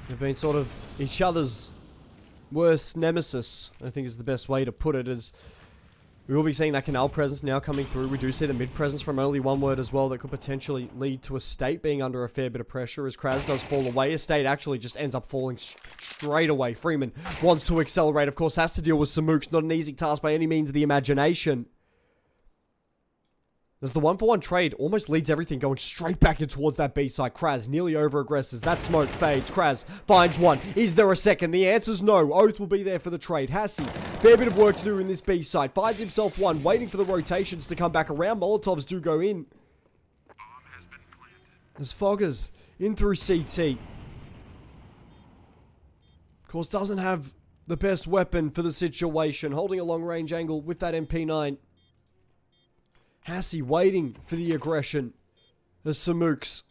They've been sort of each other's worst nemesis, I think is the best way to put it, as we will be seeing that canal presence now coming through. We do see the mid presence from only one word as well that could potentially lead to Estate being under a fair bit of pressure as Kraz does fall away. Estate actually just ends up falling straight away. Freeman wants to accelerate, of course, has to deal with Samooks. Not an easy task by any means of the imagination. As the 1-for-1 trade almost leads everything going straight back in towards that B side. Kraz nearly over-aggresses. That smoke fades. Kraz finds one. Is there a second? The answer's no. Oath will be there for the trade. Hassi, fair bit of work to do in this B side. Finds himself one, waiting for the rotations to come back around. Molotovs do go in. Bomb has been planted. As Foggers in through CT. Of course, doesn't have the best weapon for the situation. Holding a long-range angle with that MP9. Hassi waiting for the aggression as Samooks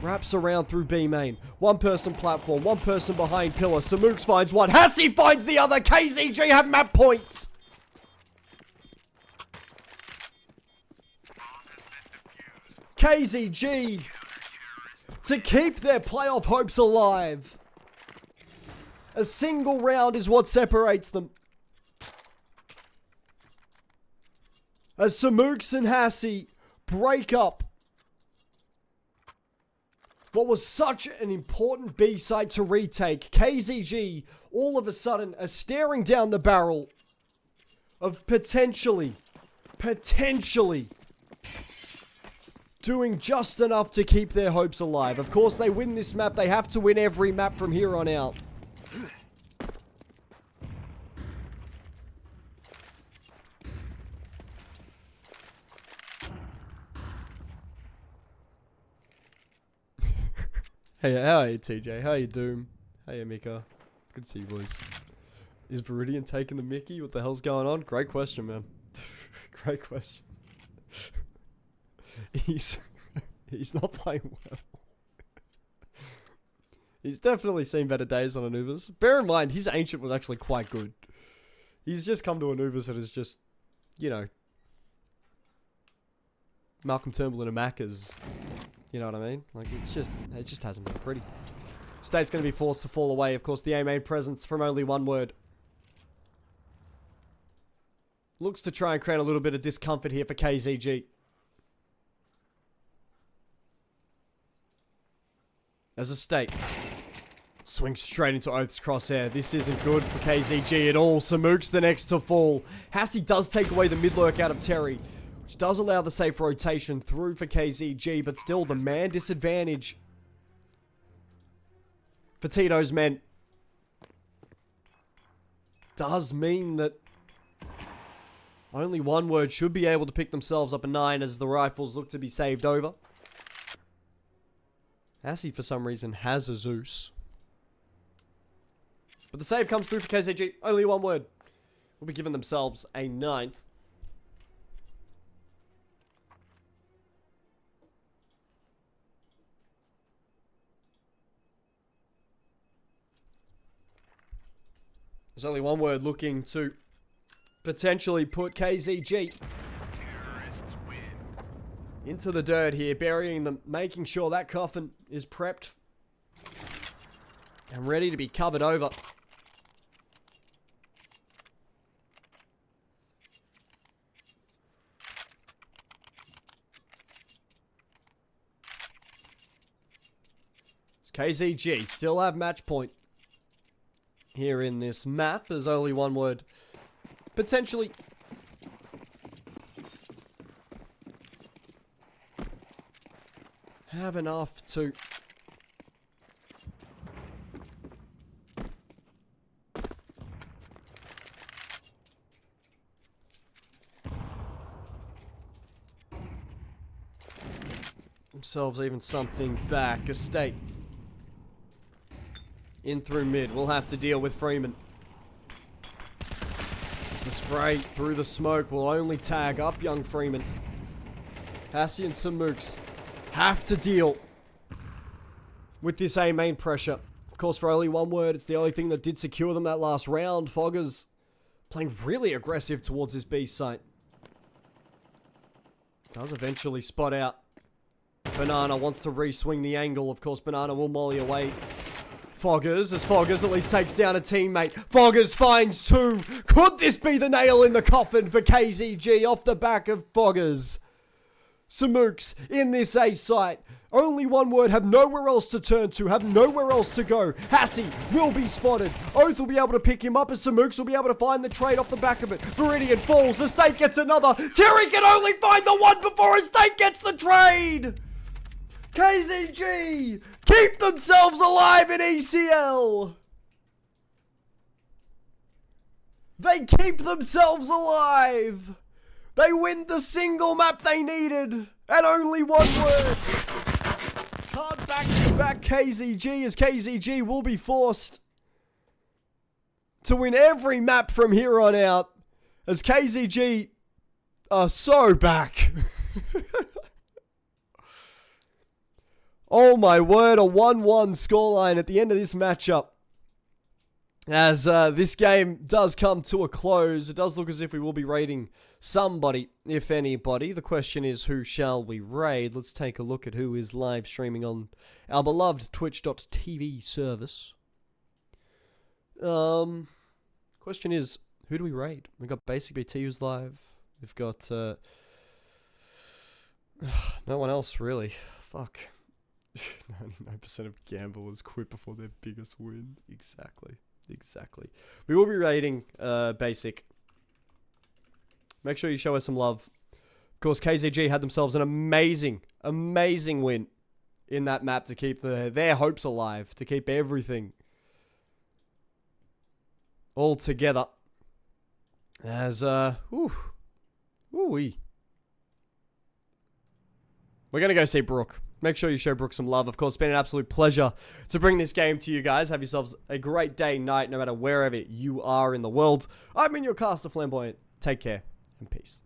wraps around through B main. One person platform, one person behind pillar. Samooks finds one. Hassi finds the other. KZG have map points. KZG to keep their playoff hopes alive. A single round is what separates them. As Samooks and Hassi break up what was such an important B site to retake, KZG all of a sudden are staring down the barrel of potentially doing just enough to keep their hopes alive. Of course, they win this map. They have to win every map from here on out. Hey, how are you, TJ? How are you, Doom? Hey, Mika. Good to see you, boys. Is Viridian taking the mickey? What the hell's going on? Great question, man. Great question. He's not playing well. He's definitely seen better days on Anubis. Bear in mind, his Ancient was actually quite good. He's just come to Anubis and is just, you know, Malcolm Turnbull in a Macca's. You know what I mean? Like, it just hasn't been pretty. State's going to be forced to fall away. Of course, the A-main presence from only one word. Looks to try and create a little bit of discomfort here for KZG. As a State swings straight into Oath's crosshair. This isn't good for KZG at all. Samooks the next to fall. Hassi does take away the mid-lurk out of Terry, which does allow the safe rotation through for KZG, but still the man disadvantage for Tito's men does mean that only one word should be able to pick themselves up a 9 as the rifles look to be saved over. Hassi, for some reason, has a Zeus. But the save comes through for KZG. Only one word. Will be giving themselves a 9th. There's only one word looking to potentially put KZG into the dirt here, burying them, making sure that coffin is prepped and ready to be covered over. KZG still have match point here in this map. There's only one word. Potentially have enough to ourselves even something back. Estate. In through mid. We'll have to deal with Freeman. It's the spray through the smoke will only tag up young Freeman. Hassie and Samooks have to deal with this A main pressure. Of course, for only one word, it's the only thing that did secure them that last round. Foggers playing really aggressive towards his B site. Does eventually spot out. Banana wants to re-swing the angle. Of course, Banana will molly away. Foggers, as Foggers at least takes down a teammate. Foggers finds two. Could this be the nail in the coffin for KZG off the back of Foggers? Samooks in this A site. Only one word, have nowhere else to turn to, have nowhere else to go. Hassie will be spotted. Oath will be able to pick him up as Samooks will be able to find the trade off the back of it. Viridian falls, Estate gets another. Terry can only find the one before Estate gets the trade. KZG keep themselves alive in ECL. They keep themselves alive. They win the single map they needed. And only one word. Hard back KZG as KZG will be forced to win every map from here on out. As KZG are so back. Oh my word, a 1-1 scoreline at the end of this matchup. As this game does come to a close, it does look as if we will be raiding somebody, if anybody. The question is, who shall we raid? Let's take a look at who is live streaming on our beloved twitch.tv service. Question is, who do we raid? We've got Basic BT who's live. We've got no one else, really. Fuck. 99% of gamblers quit before their biggest win. Exactly. We will be raiding Basic. Make sure you show us some love. Of course, KZG had themselves an amazing win in that map to keep their hopes alive, to keep everything all together. As, ooh-wee. We're going to go see Brooke. Make sure you show Brooke some love. Of course, it's been an absolute pleasure to bring this game to you guys. Have yourselves a great day, night, no matter wherever you are in the world. I've been your caster Flamboyant. Take care and peace.